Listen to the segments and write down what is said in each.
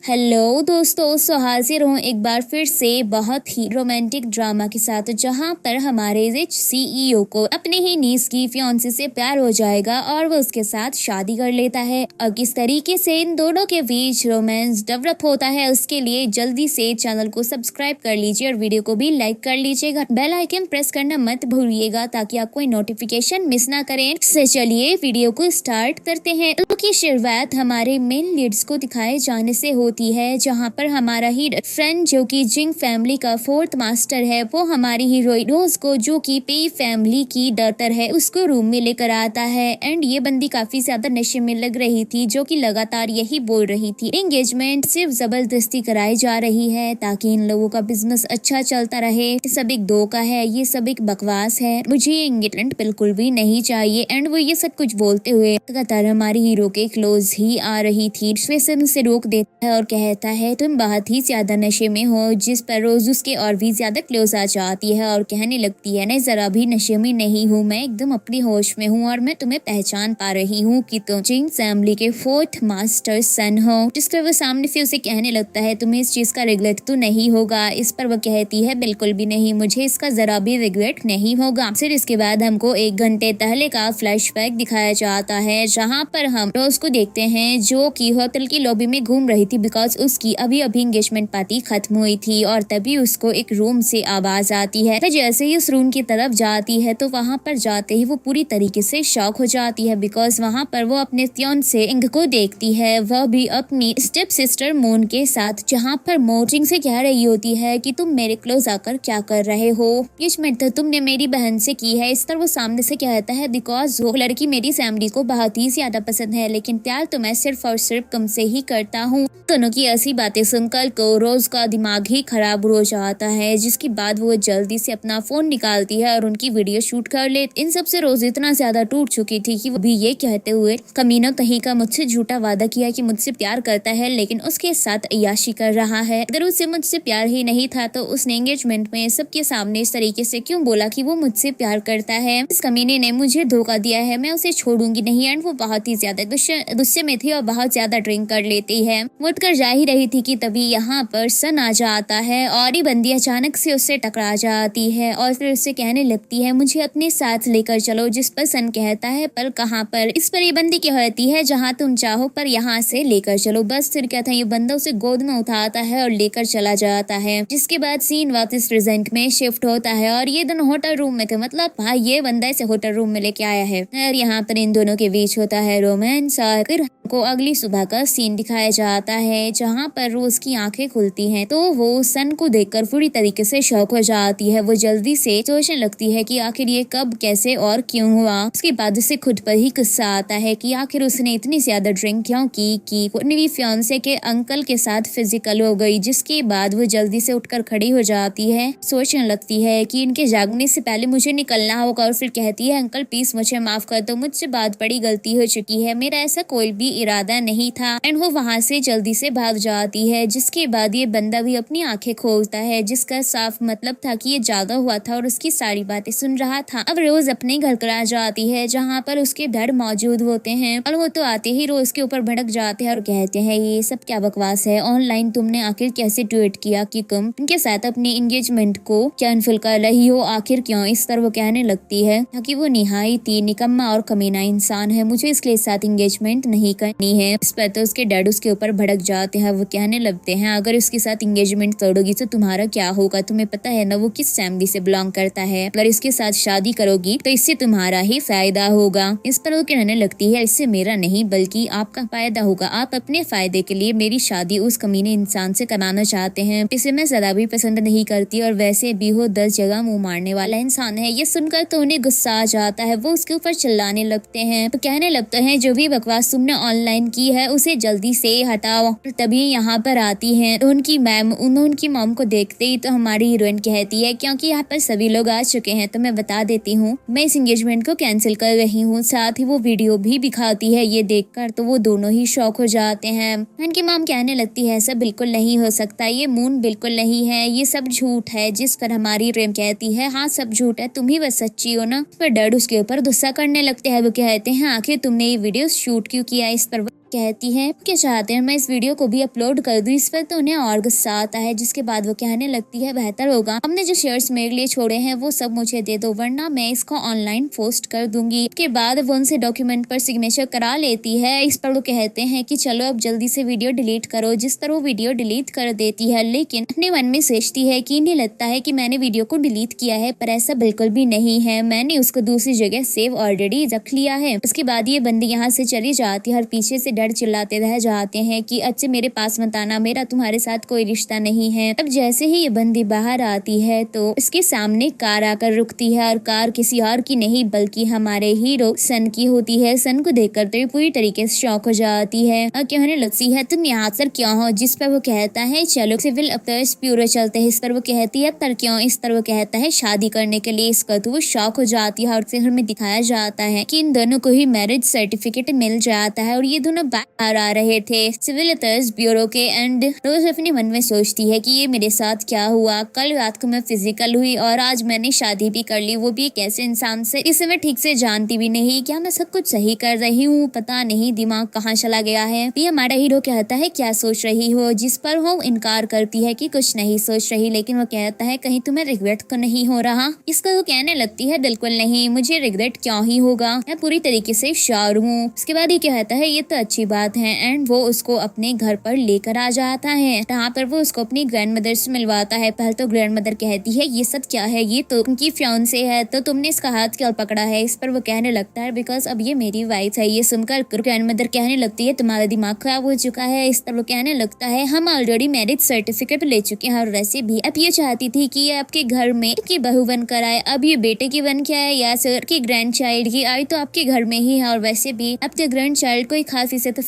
Hello दोस्तों, सो हाजिर हूँ एक बार फिर से बहुत ही रोमांटिक ड्रामा के साथ, जहाँ पर हमारे रिच सीईओ को अपने ही नीस की फियांसी से प्यार हो जाएगा और वो उसके साथ शादी कर लेता है। और किस तरीके से इन दोनों के बीच रोमांस डेवलप होता है, उसके लिए जल्दी से चैनल को सब्सक्राइब कर लीजिए और वीडियो को भी लाइक कर लीजिएगा। बेल आइकन प्रेस करना मत भूलिएगा ताकि आप कोई नोटिफिकेशन मिस ना करें। से चलिए वीडियो को स्टार्ट करते हैं। की शुरुआत हमारे मेन लीड्स को दिखाए जाने से होती है, जहां पर हमारा ही फ्रेंड जो कि जिंग फैमिली का फोर्थ मास्टर है, वो हमारी हीरोइन रोज को जो कि पे फैमिली की डॉटर है उसको रूम में लेकर आता है। एंड ये बंदी काफी ज्यादा नशे में लग रही थी, जो कि लगातार यही बोल रही थी एंगेजमेंट सिर्फ जबरदस्ती कराई जा रही है ताकि इन लोगों का बिजनेस अच्छा चलता रहे। सब एक धोखा है, ये सब एक बकवास है, मुझे ये एंगेजमेंट बिल्कुल भी नहीं चाहिए। एंड वो ये सब कुछ बोलते हुए लगातार हमारी हीरो के क्लोज ही आ रही थी। स्वेसन उसे रोक देता है और कहता है तुम बहुत ही ज्यादा नशे में हो, जिस पर रोज उसके और भी ज्यादा क्लोज आ जाती है और कहने लगती है नहीं, जरा भी नशे में नहीं हूँ, मैं एकदम अपने होश में हूँ और मैं तुम्हें पहचान पा रही हूँ कि तुम जिंग फैमिली के फोर्थ मास्टर सन हो। जिस पर वो सामने से उसे कहने लगता है तुम्हें इस चीज का रिग्रेट तो नहीं होगा। इस पर वो कहती है बिल्कुल भी नहीं, मुझे इसका जरा भी रिग्रेट नहीं होगा। फिर इसके बाद हमको 1 घंटे पहले का फ्लैशबैक दिखाया जाता है, जहाँ पर हम रोज को देखते हैं जो कि होटल की लॉबी में घूम रही थी, बिकॉज उसकी अभी अभी एंगेजमेंट पार्टी खत्म हुई थी। और तभी उसको एक रूम से आवाज आती है। तो जैसे ही उस रूम की तरफ जाती है तो वहां पर जाते ही वो पूरी तरीके से शॉक हो जाती है, बिकॉज वहां पर वो अपने फियांसे इंग को देखती है, वह भी अपनी स्टेप सिस्टर मून के साथ, जहाँ पर मोजिंग से कह रही होती है कि तुम मेरे क्लोज आकर क्या कर रहे हो, ये तो तुमने मेरी बहन से की है। इस तरह वो सामने से कहता है बिकॉज वो लड़की मेरी फैमिली को बहुत ही ज्यादा पसंद है, लेकिन प्यार तो मैं सिर्फ और सिर्फ कम से ही करता हूँ। दोनों की ऐसी बातें सुनकर को रोज का दिमाग ही खराब हो जाता है, जिसके बाद वो जल्दी से अपना फोन निकालती है और उनकी वीडियो शूट कर ले। इन सब से रोज इतना ज्यादा टूट चुकी थी कि वो भी ये कहते हुए कमीना कहीं का मुझसे झूठा वादा किया कि मुझसे प्यार करता है, लेकिन उसके साथ अय्याशी कर रहा है। अगर उसे मुझसे प्यार ही नहीं था तो उसने एंगेजमेंट में सबके सामने इस तरीके से क्यों बोला कि वो मुझसे प्यार करता है। इस कमीने ने मुझे धोखा दिया है, मैं उसे छोड़ूंगी नहीं। एंड वो बहुत ही ज्यादा गुस्से में थी और बहुत ज्यादा ड्रिंक कर लेती है। वो उठकर जा ही रही थी कि तभी यहाँ पर सन आ जाता है और ये बंदी अचानक से उससे टकरा जाती है और फिर उससे कहने लगती है मुझे अपने साथ लेकर चलो। जिस पर सन कहता है पर कहाँ पर। इस पर ये बंदी कहती है जहाँ तुम चाहो पर यहाँ से लेकर चलो। बस फिर कहता है ये बंदा उसे गोद में उठाता है और लेकर चला जाता है। जिसके बाद सीन वापस प्रेजेंट में शिफ्ट होता है और ये दोनों होटल रूम में थे, मतलब भाई ये बंदा इसे होटल रूम में लेके आया है और यहाँ पर इन दोनों के बीच होता है रोमांस। और फिर को अगली सुबह का सीन दिखाया जाता है, जहाँ पर रोज की आंखें खुलती हैं तो वो सन को देखकर पूरी तरीके से शॉक हो जाती है। वो जल्दी से सोचने लगती है कि आखिर ये कब, कैसे और क्यों हुआ। उसके बाद उसे खुद पर ही गुस्सा आता है कि आखिर उसने इतनी ज्यादा ड्रिंक क्यों की कि अपने फियांसे के अंकल के साथ फिजिकल हो गई। जिसके बाद वो जल्दी से उठकर खड़ी हो जाती है, सोचने लगती है कि इनके जागने से पहले मुझे निकलना होगा। और फिर कहती है अंकल प्लीज मुझे माफ कर दो, मुझसे बहुत बड़ी गलती हो चुकी है, मेरा ऐसा कोई भी इरादा नहीं था। एंड वो वहाँ से जल्दी से भाग जाती है। जिसके बाद ये बंदा भी अपनी आंखें खोलता है, जिसका साफ मतलब था कि ये जागा हुआ था और उसकी सारी बातें सुन रहा था। अब रोज अपने घर पर आ जाती है, जहाँ पर उसके डैड मौजूद होते हैं और वो तो आते ही रोज के ऊपर भड़क जाते हैं और कहते हैं ये सब क्या बकवास है, ऑनलाइन तुमने आखिर कैसे ट्वीट किया कि तुम उनके साथ अपनी एंगेजमेंट को कैंसिल कर रही हो, आखिर क्यों। इस तरह वो कहने लगती है ताकि वो निहायत ही निकम्मा और कमीना इंसान है, मुझे इसके साथ एंगेजमेंट नहीं करनी है। इस पर तो उसके डैड उसके ऊपर भड़क जाते हैं। वो कहने लगते हैं अगर उसके साथ एंगेजमेंट करोगी तो तुम्हारा क्या होगा, तुम्हें पता है ना वो किस फैमिली से बिलोंग करता है, अगर इसके साथ शादी करोगी तो इससे तुम्हारा ही फायदा होगा। इस पर वो कहने लगती है इससे मेरा नहीं बल्कि आपका फायदा होगा, आप अपने फायदे के लिए मेरी शादी उस कमीने इंसान से कराना चाहते हैं, इसे मैं जरा भी पसंद नहीं करती और वैसे भी वो 10 जगह मुंह मारने वाला इंसान है। ये सुनकर तो उन्हें गुस्सा आ जाता है, वो उसके ऊपर चिल्लाने लगते हैं। तो कहने लगते हैं जो भी बकवास तुमने ऑनलाइन की है उसे जल्दी से हटाओ। तभी यहाँ पर आती हैं तो उनकी मैम उनकी मॉम को देखते ही तो हमारी हीरोइन कहती है क्योंकि यहाँ पर सभी लोग आ चुके हैं तो मैं बता देती हूँ मैं इस एंगेजमेंट को कैंसिल कर रही हूँ। साथ ही वो वीडियो भी दिखाती है ये देखकर, तो वो दोनों ही शॉक हो जाते हैं। उनकी मॉम कहने लगती है ऐसा बिल्कुल नहीं हो सकता, ये मून बिल्कुल नहीं है, ये सब झूठ है। जिस पर हमारी हीरोइन कहती है हाँ सब झूठ है, तुम ही बस सच्ची हो ना। पर डैड उसके ऊपर गुस्सा करने लगते हैं। वो कहते हैं आखिर तुमने ये वीडियो शूट क्यों किया। इस पर कहती है क्या चाहते हैं मैं इस वीडियो को भी अपलोड कर दूं इस पर, तो उन्हें और गुस्सा आता है, जिसके बाद वो कहने लगती है बेहतर होगा हमने जो शेयर्स मेरे लिए छोड़े हैं वो सब मुझे दे दो, वरना मैं इसको ऑनलाइन पोस्ट कर दूंगी। उसके बाद वो उनसे डॉक्यूमेंट पर सिग्नेचर करा लेती है। इस पर वो कहते हैं कि चलो अब जल्दी से वीडियो डिलीट करो। जिस पर वो वीडियो डिलीट कर देती है, लेकिन अपने मन में सोचती है कि इन्हें लगता है कि मैंने वीडियो को डिलीट किया है, पर ऐसा बिल्कुल भी नहीं है, मैंने उसको दूसरी जगह सेव ऑलरेडी रख लिया है। उसके बाद ये बंदी यहाँ से चली जाती है और पीछे से डर चिल्लाते रह जाते हैं कि अच्छे मेरे पास मत आना, मेरा तुम्हारे साथ कोई रिश्ता नहीं है। अब जैसे ही ये बंदी बाहर आती है तो उसके सामने कार आकर रुकती है और कार किसी और की नहीं बल्कि हमारे हीरो सन की होती है। सन को देखकर तो पूरी तरीके से शॉक हो जाती है और कहने लगती है तुम यहाँ पर क्यों हो। जिस पर वो कहता है चलो सिविल अफेयर्स ब्यूरो चलते हैं। इस पर वो कहती है पर क्यों। इस पर वो कहता है शादी करने के लिए। इसका तो वो शॉक हो जाती है और फिर हमें दिखाया जाता है कि इन दोनों को ही मैरिज सर्टिफिकेट मिल जाता है और ये दोनों बाहर आ रहे थे सिविल अफेयर्स ब्यूरो के। एंड रोज अपने मन में सोचती है कि ये मेरे साथ क्या हुआ, कल रात को मैं फिजिकल हुई और आज मैंने शादी भी कर ली, वो भी एक ऐसे इंसान से इसे मैं ठीक से जानती भी नहीं। क्या मैं सब कुछ सही कर रही हूँ, पता नहीं दिमाग कहाँ चला गया है। ये हमारा हीरो कहता है क्या सोच रही हो। जिस पर वो इनकार करती है कि कुछ नहीं सोच रही, लेकिन वो कहता है कहीं तुम्हें रिग्रेट तो नहीं हो रहा। इसका वो कहने लगती है बिल्कुल नहीं, मुझे रिग्रेट क्यों ही होगा, मैं पूरी तरीके से श्योर हूँ। उसके बाद ये कहता है ये तो अच्छी बात है। एंड वो उसको अपने घर पर लेकर आ जाता है, जहाँ पर वो उसको अपनी ग्रैंड मदर से मिलवाता है। पहले तो ग्रैंड मदर कहती है ये सब क्या है, ये तो उनकी फियांसे है, तो तुमने इसका हाथ क्यों पकड़ा है। इस पर वो कहने लगता है बिकॉज अब ये मेरी वाइफ है। ये सुनकर ग्रैंड मदर कहने लगती है तुम्हारा दिमाग खराब हो चुका है। इस पर वो कहने लगता है हम ऑलरेडी मैरिज सर्टिफिकेट ले चुके हैं और वैसे भी अब ये चाहती थी कि ये आपके घर में की बहू बनकर आए। अब ये बेटे की बन के आए या सर की ग्रैंड चाइल्ड की आई तो आपके घर में ही है और वैसे भी आपके ग्रैंड चाइल्ड कोई खास इसे तो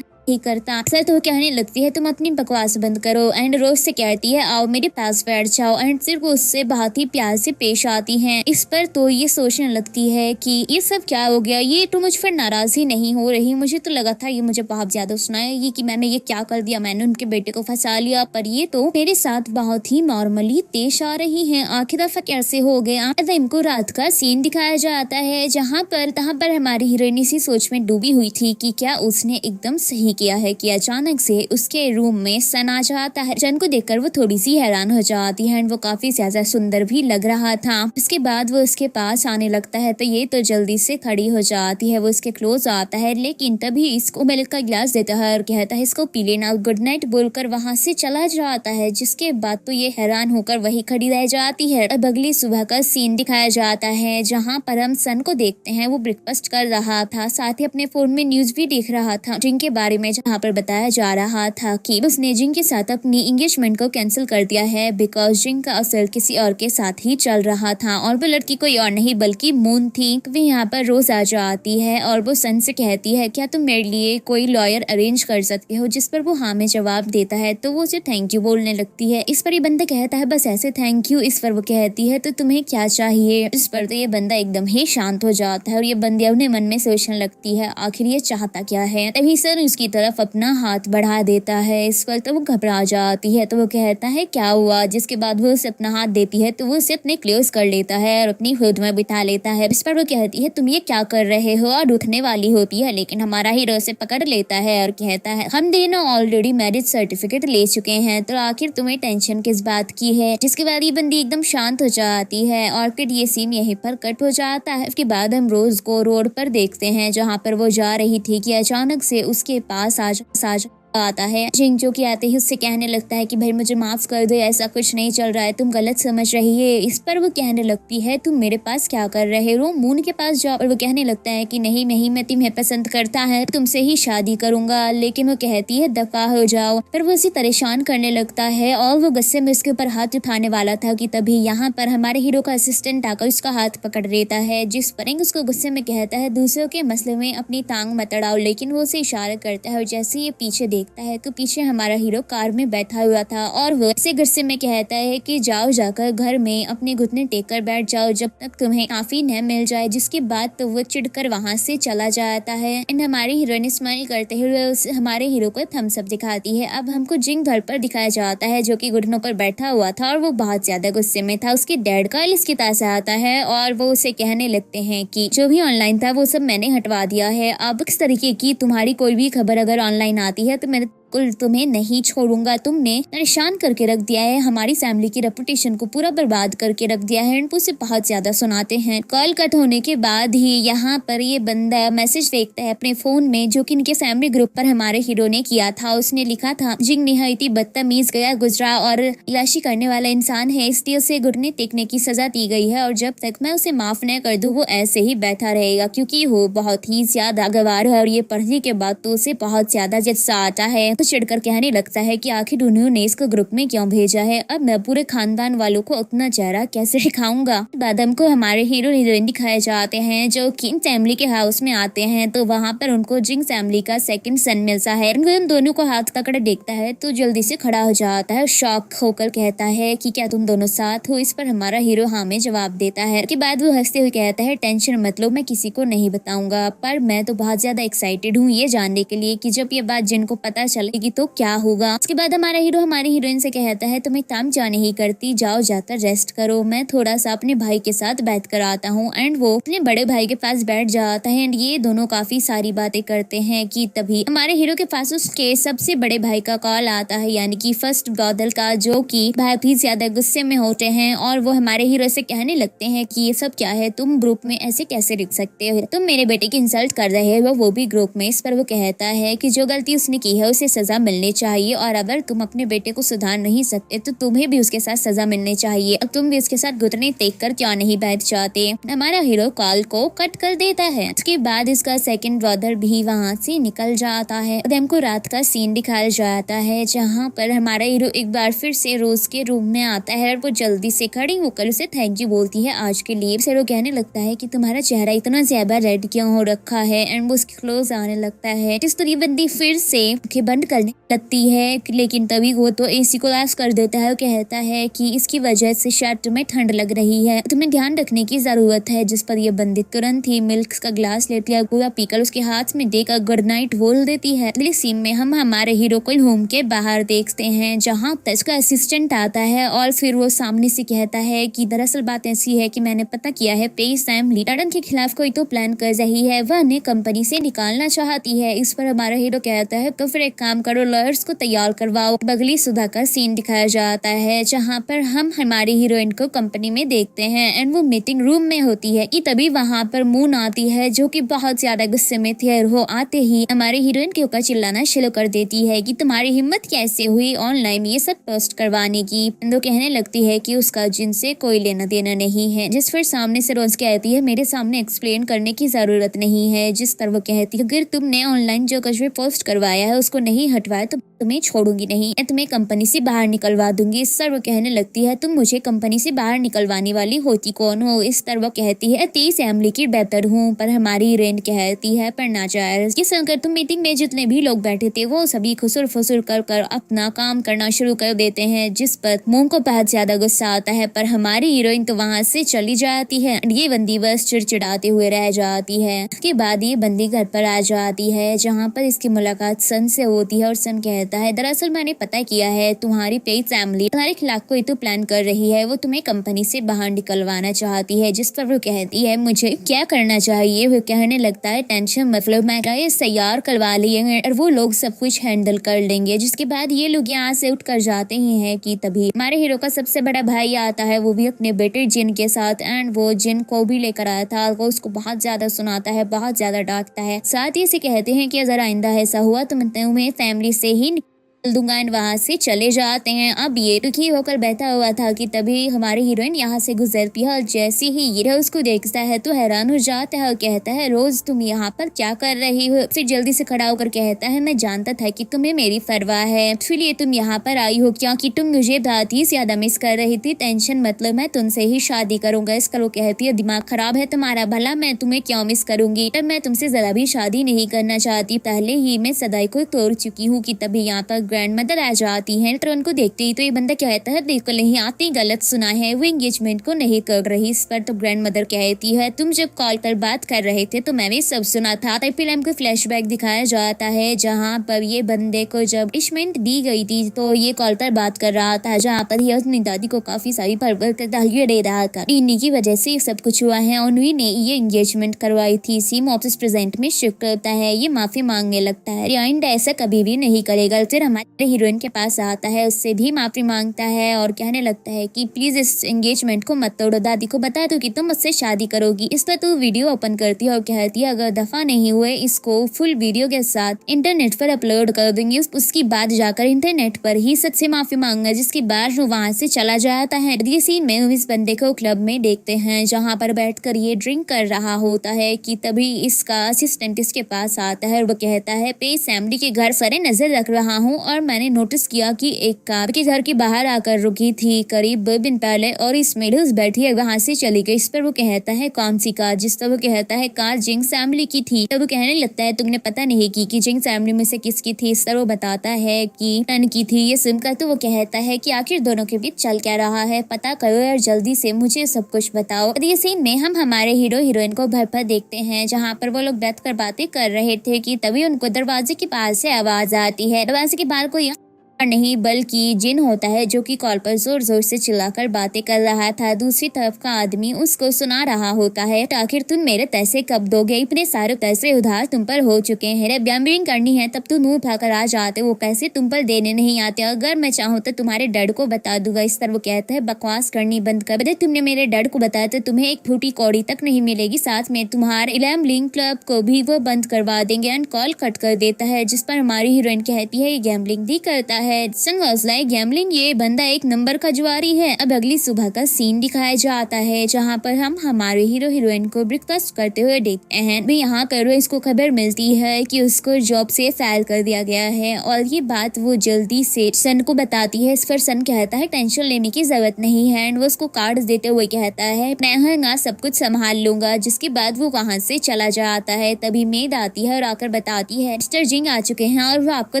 ही करता। सर तो कहने लगती है तुम अपनी बकवास बंद करो। एंड रोज से कहती है आओ मेरे पास बैठ जाओ। एंड सिर्फ उससे बहुत ही प्यार से पेश आती हैं। इस पर तो ये सोचने लगती है कि ये सब क्या हो गया, ये तो मुझ पर नाराज ही नहीं हो रही, मुझे तो लगा था ये मुझे बहुत ज्यादा सुनाएगी कि मैंने ये क्या कर दिया, मैंने उनके बेटे को फंसा लिया, पर ये तो मेरे साथ बहुत ही नॉर्मली पेश आ रही है। आखिर दफा कैसे हो गया। इनको रात का सीन दिखाया जाता है जहाँ पर हमारी हीरोइन इसी सोच में डूबी हुई थी कि क्या उसने एकदम सही किया है कि अचानक से उसके रूम में सन आ जाता है। सन को देखकर वो थोड़ी सी हैरान हो जाती है। वो काफी ज्यादा सुंदर भी लग रहा था। उसके बाद वो उसके पास आने लगता है तो ये तो जल्दी से खड़ी हो जाती है। वो उसके क्लोज आता है लेकिन तभी इसको मिल्क का गिलास देता है और कहता है इसको पी लेना, गुड नाइट बोलकर वहाँ से चला जाता है। जिसके बाद तो ये हैरान होकर वही खड़ी रह जाती है। अब अगली सुबह का सीन दिखाया जाता है जहाँ पर हम सन को देखते हैं वो ब्रेकफास्ट कर रहा था, साथ ही अपने फोन में न्यूज भी देख रहा था जिनके बारे में जहाँ पर बताया जा रहा था कि उसने जिंग के साथ अपनी एंगेजमेंट को कैंसिल कर दिया है बिकॉज जिंग का अफेयर किसी और के साथ ही चल रहा था और वो लड़की कोई और नहीं बल्कि मून थी। वे यहाँ पर रोज आ जाती है और वो सन से कहती है क्या तुम मेरे लिए कोई लॉयर अरेंज कर सकते हो। जिस पर वो हाँ में जवाब देता है तो वो उसे थैंक यू बोलने लगती है। इस पर ये बंदा कहता है बस ऐसे थैंक यू। इस पर वो कहती है तो तुम्हें क्या चाहिए। इस पर तो ये बंदा एकदम ही शांत हो जाता है और ये बंदी अपने मन में सोचने लगती है आखिर ये चाहता क्या है। तभी सर उसकी तरफ अपना हाथ बढ़ा देता है। इस पर तो वो घबरा जाती है तो वो कहता है क्या हुआ। जिसके बाद वो उसे अपना हाथ देती है तो वो उसे अपने क्लोज कर लेता है और अपनी खुद में बिठा लेता है। इस पर वो कहती है तुम ये क्या कर रहे हो और उठने वाली होती है लेकिन हमारा हीरो से पकड़ लेता है और कहता है हम दोनों ऑलरेडी मैरिज सर्टिफिकेट ले चुके हैं तो आखिर तुम्हें टेंशन किस बात की है। जिसके बाद ये बंदी एकदम शांत हो जाती है और फिर ये सीन यहीं पर कट हो जाता है। उसके बाद हम रोज को रोड पर देखते हैं जहाँ पर वो जा रही थी कि अचानक से उसके पास आज आता है। जिंग जो कि आते ही उससे कहने लगता है कि भाई मुझे माफ कर दो, ऐसा कुछ नहीं चल रहा है, तुम गलत समझ रही है। इस पर वो कहने लगती है तुम मेरे पास क्या कर रहे हो, मून के पास जाओ। और वो कहने लगता है कि नहीं मैं तुम्हें पसंद करता है, तुमसे ही शादी करूंगा। लेकिन वो कहती है दफा हो जाओ। पर वो उसे परेशान करने लगता है और वो गुस्से में उसके ऊपर हाथ उठाने वाला था कि तभी यहाँ पर हमारे हीरो का असिस्टेंट आकर उसका हाथ पकड़ लेता है। जिस पर उसको गुस्से में कहता है दूसरों के मसले में अपनी टांग मत अड़ाओ, लेकिन वो उसे इशारा करता है और जैसे ये पीछे देखता है तो पीछे हमारा हीरो कार में बैठा हुआ था और वो ऐसे गुस्से में कहता है कि जाओ जाकर घर में अपने घुटने टेक कर बैठ जाओ जब तक तुम्हें काफी न मिल जाए। जिसके बाद तो वो चिढ़कर वहाँ से चला जाता है एंड हमारी हीरोइन स्माइल करते हुए हमारे हीरो को थम्स अप दिखाती है। अब हमको जिंग घर पर दिखाया जाता है जो कि घुटनों पर बैठा हुआ था और वो बहुत ज्यादा गुस्से में था। उसके डैड का इसकी पास आता है और वो उसे कहने लगते हैं कि जो भी ऑनलाइन था वो सब मैंने हटवा दिया है। अब इस तरीके की तुम्हारी कोई भी खबर अगर ऑनलाइन आती है तो मैं तुम्हें नहीं छोड़ूंगा। तुमने परेशान करके रख दिया है, हमारी फैमिली की रेपुटेशन को पूरा बर्बाद करके रख दिया है। एंड उसे बहुत ज्यादा सुनाते हैं। कॉल कट होने के बाद ही यहाँ पर ये बंदा मैसेज देखता है अपने फोन में जो कि इनके फैमिली ग्रुप पर हमारे हीरो ने किया था। उसने लिखा था जिंग निहायती बदतमीज गया गुजरा और इलाशी करने वाला इंसान है, इसलिए उसे घुटने टेकने की सजा दी गई है और जब तक मैं उसे माफ न कर दूं वो ऐसे ही बैठा रहेगा क्योंकि वो बहुत ही ज्यादा गवार है। और ये पढ़ने के बाद तो उसे बहुत ज्यादा जज्बा आता है तो चिढ़कर कहने लगता है कि आखिर उन्होंने इसको ग्रुप में क्यों भेजा है, अब मैं पूरे खानदान वालों को अपना चेहरा कैसे दिखाऊंगा। बाद हमको हमारे हीरो हीरोइन दिखाए जाते हैं जो किंग फैमिली के हाउस में आते हैं तो वहाँ पर उनको जिंग फैमिली का सेकंड सन मिलता है। उन दोनों को हाथ पकड़ देखता है तो जल्दी से खड़ा हो जाता है, शॉक होकर कहता है कि क्या तुम दोनों साथ हो। इस पर हमारा हीरो हाँ में जवाब देता है। के बाद वो हंसते हुए कहता है टेंशन मत लो, मैं किसी को नहीं बताऊंगा, पर मैं तो बहुत ज्यादा एक्साइटेड हूँ ये जानने के लिए कि जब ये बात जिनको पता चलेगी तो क्या होगा। उसके बाद हमारा हीरो हमारी हीरोइन से कहता है तुम्हें काम जाने ही करती, जाओ जाकर रेस्ट करो, मैं थोड़ा सा अपने भाई के साथ बैठ कर आता हूँ। एंड वो अपने बड़े भाई के पास बैठ जाता है एंड ये दोनों काफी सारी बातें करते हैं कि तभी हमारे हीरो के पास उसके सबसे बड़े भाई का कॉल आता है यानी कि फर्स्ट ब्रदर का, जो कि बहुत ही ज्यादा गुस्से में होते हैं और वो हमारे हीरो से कहने लगते हैं कि ये सब क्या है, तुम ग्रुप में ऐसे कैसे लिख सकते हो, तुम मेरे बेटे की इंसल्ट कर रहे हो वो भी ग्रुप में। इस पर वो कहता है कि जो गलती उसने की है उसे सजा मिलनी चाहिए और अगर तुम अपने बेटे को सुधार नहीं सकते तो तुम्हें भी उसके साथ सजा मिलनी चाहिए, अब तुम भी उसके साथ घुटने टेक कर क्यों नहीं बैठ जाते। हमारा हीरो कॉल को कट कर देता है। उसके बाद इसका सेकंड ब्रदर भी वहाँ से निकल जाता है। हमको रात का सीन दिखाया जाता है जहाँ पर हमारा हीरो एक बार फिर से रोज के रूम में आता है और वो जल्दी से खड़ी होकर उसे थैंक यू बोलती है आज के लिए। फिर वो कहने लगता है कि तुम्हारा चेहरा इतना ज्यादा रेड क्यों हो रखा है एंड वो उसके क्लोज आने लगता है। जिस तरह बंदी फिर से आंखें बंद करने लगती है लेकिन तभी वो तो एसी को ऑफ कर देता है। वो कहता है कि इसकी वजह से शायद तुम्हें ठंड लग रही है, तुम्हें ध्यान रखने की जरूरत है। जिस पर यह बंदी तुरंत ही मिल्क का ग्लास लेती है, पूरा पीकर उसके हाथ में देकर गुड नाइट बोल देती है। अगले सीन में हम हमारे हीरो को होम के बाहर देखते हैं जहाँ उसका असिस्टेंट आता है और फिर वो सामने से कहता है कि दरअसल बात ऐसी है कि मैंने पता किया है पेज फैमिली टार्डन के खिलाफ कोई तो प्लान कर रही है, वह उन्हें कंपनी से निकालना चाहती है। इस पर हमारा हीरो कहता है तो फिर एक काम करो, लॉयर्स को तैयार करवाओ। बगली सुधा का सीन दिखाया जाता है जहाँ पर हम हमारी हीरोइन को कंपनी में देखते हैं एंड वो मीटिंग रूम में होती है कि तभी वहाँ पर मून आती है जो कि बहुत ज्यादा गुस्से में थी और वो आते ही हमारी हीरोइन के ऊपर चिल्लाना शुरू कर देती है कि तुम्हारी हिम्मत कैसे हुई ऑनलाइन ये सब पोस्ट करवाने की। वो कहने लगती है कि उसका जिनसे कोई लेना देना नहीं है। जिस फिर सामने से रोज कहती है मेरे सामने एक्सप्लेन करने की जरूरत नहीं है। जिस पर वो कहती है अगर तुमने ऑनलाइन जो कुछ भी पोस्ट करवाया है उसको नहीं हटवाया तो तुम्हें छोड़ूंगी नहीं, मैं तुम्हें कंपनी से बाहर निकलवा दूंगी। इस पर वो कहने लगती है तुम मुझे कंपनी से बाहर निकलवाने वाली होती कौन हो। इस पर वो कहती है 30 फैमिली की बेहतर हूँ। पर हमारी हीरोइन कहती है पर नाजायज। ये सुनकर तुम मीटिंग में जितने भी लोग बैठे थे वो सभी खुसुर फुसुर कर अपना काम करना शुरू कर देते हैं। जिस पर मून को बहुत ज्यादा गुस्सा आता है पर हमारी हीरोइन तो वहाँ से चली जाती है। ये बंदी बस चिड़चिड़ाते हुए रह जाती है। उसके बाद ये बंदी घर पर आ जाती है जहाँ पर इसकी मुलाकात सन से होती है और सन कहता है दरअसल मैंने पता किया है तुम्हारी पेज फैमिली तुम्हारे खिलाफ कोई तो प्लान कर रही है, वो तुम्हें कंपनी से बाहर निकलवाना चाहती है। जिस पर वो कहती है मुझे क्या करना चाहिए। वो कहने लगता है टेंशन मतलब मैं तैयार करवा लिए और वो लोग सब कुछ हैंडल कर लेंगे। जिसके बाद ये लोग यहाँ से उठ कर जाते ही हैं कि तभी हमारे हीरो का सबसे बड़ा भाई आता है, वो भी अपने बेटे जिन के साथ एंड वो जिन को भी लेकर आया था। वो उसको बहुत ज्यादा सुनाता है, बहुत ज्यादा डांटता है, साथ ही से कहते हैं कि अगर आइंदा ऐसा हुआ तो मैं तुम्हें फैमिली से ही दूंगा एंड वहां से चले जाते हैं। अब ये दुखी होकर बैठा हुआ था कि तभी हमारी हीरोइन यहाँ से गुजरती है और जैसे ही हीरो उसको देखता है तो हैरान हो जाता है और कहता है, रोज तुम यहाँ पर क्या कर रही हो? फिर जल्दी से खड़ा होकर कहता है, मैं जानता था कि तुम्हें मेरी परवाह है, इसलिए तुम यहाँ पर आई हो क्योंकि तुम मुझे बहुत ही ज्यादा मिस कर रही थी। टेंशन मतलब मैं तुमसे ही शादी करूंगा। इसका वो कहती है, दिमाग खराब है तुम्हारा? भला मैं तुम्हें क्यों मिस करूंगी? तब मैं तुमसे जरा भी शादी नहीं करना चाहती, पहले ही मैं सदाई को तोड़ चुकी हूँ। कि तभी यहाँ पर ग्रैंड मदर आ जाती है। तो उनको देखते ही तो ये बंदा कहता है, बिल्कुल नहीं, आपने गलत सुना है, वो एंगेजमेंट को नहीं कर रही। इस पर तो ग्रैंड मदर कहती है, तुम जब कॉल पर बात कर रहे थे तो मैंने सब सुना था। तब फिर हमको फ्लैशबैक दिखाया जाता है जहाँ पर ये बंदे को जब एंगेजमेंट दी गई थी तो ये कॉल पर बात कर रहा था, जहाँ पर ये अपनी दादी को काफी सारी परवरिश दे रहा था। इन्हीं की वजह से ये सब कुछ हुआ है और उन्हीं ने ये एंगेजमेंट करवाई थी। सीम ऑफिस प्रेजेंट में शिफ्ट करता है, ये माफी मांगने लगता है। एंड ऐसा कभी भी नहीं करेगा। फिर हमारे हीरोइन के पास आता है, उससे भी माफी मांगता है और कहने लगता है कि प्लीज इस एंगेजमेंट को मत तोड़ो, दादी को बता दो कि तुम मुझसे शादी करोगी। इस पर तो वीडियो ओपन करती है और कहती है, अगर दफा नहीं हुए इसको फुल वीडियो के साथ इंटरनेट पर अपलोड कर दूंगी। उसकी बाद जाकर इंटरनेट पर ही सच से माफी मांगना। जिसके बाद वो वहाँ से चला जाता है। ये सीन में हम इस बंदे को क्लब में देखते हैं जहाँ पर बैठकर ये ड्रिंक कर रहा होता है कि तभी इसका असिस्टेंट इसके पास आता है और वो कहता है, पे फैमिली के घर सारे नजर रख रहा हूँ और मैंने नोटिस किया कि एक कार के घर के बाहर आकर रुकी थी करीब 2 दिन पहले और इस मेडल्स बैठी है वहां से चली गई। इस पर वो कहता है, कौन सी कार? जिस पर वो कहता है, कार जिंग फैमिली की थी। तब वो कहने लगता है, तुमने पता नहीं की जिंग फैमिली में से किसकी थी? इस पर वो बताता है कि टन की थी। ये सुनकर तो वो कहता है कि आखिर दोनों के बीच चल क्या रहा है, पता करो यार जल्दी से, मुझे सब कुछ बताओ। और ये सीन में हम हमारे हीरो हीरोइन को घर पर देखते हैं जहाँ पर वो लोग बैठ कर बातें कर रहे थे कि तभी उनको दरवाजे के पास से आवाज आती है। दरवाजे के बाहर कोई नहीं बल्कि जिन होता है जो कि कॉल पर जोर जोर से चिल्लाकर बातें कर रहा था। दूसरी तरफ का आदमी उसको सुना रहा होता है, आखिर तुम मेरे पैसे कब दोगे? इतने सारे पैसे उधार तुम पर हो चुके हैं, जब गैम्बलिंग करनी है तब तुम मुंह उठाकर आ जाते, वो पैसे तुम पर देने नहीं आते। अगर मैं चाहूँ तो तुम्हारे डैड को बता दूंगा। इस पर वो कहता है, बकवास करनी बंद कर दे, तुमने मेरे डैड को बताया तो तुम्हें एक फूटी कौड़ी तक नहीं मिलेगी, साथ में तुम्हारे गैम्बलिंग क्लब को भी वो बंद करवा देंगे। एंड कॉल कट कर देता है जिस पर हमारी हीरोइन कहती है, ये गैम्बलिंग भी करता है। गैम्बलिंग, ये बंदा एक नंबर का जुआरी है। अब अगली सुबह का सीन दिखाया जाता है जहाँ पर हम हमारे हीरो हीरोइन को ब्रेकफास्ट करते हुए देखते हैं। भी यहाँ कर इसको खबर मिलती है कि उसको जॉब से फायर कर दिया गया है और ये बात वो जल्दी से सन को बताती है। इस पर सन कहता है, टेंशन लेने की जरूरत नहीं है। एंड वो उसको कार्ड देते हुए कहता है, मैं सब कुछ संभाल लूंगा। जिसके बाद वो वहाँ से चला जाता है। तभी मेड आती है और आकर बताती है, मिस्टर जिंग आ चुके हैं और वो आपको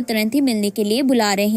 तुरंत ही मिलने के लिए बुला रहे हैं।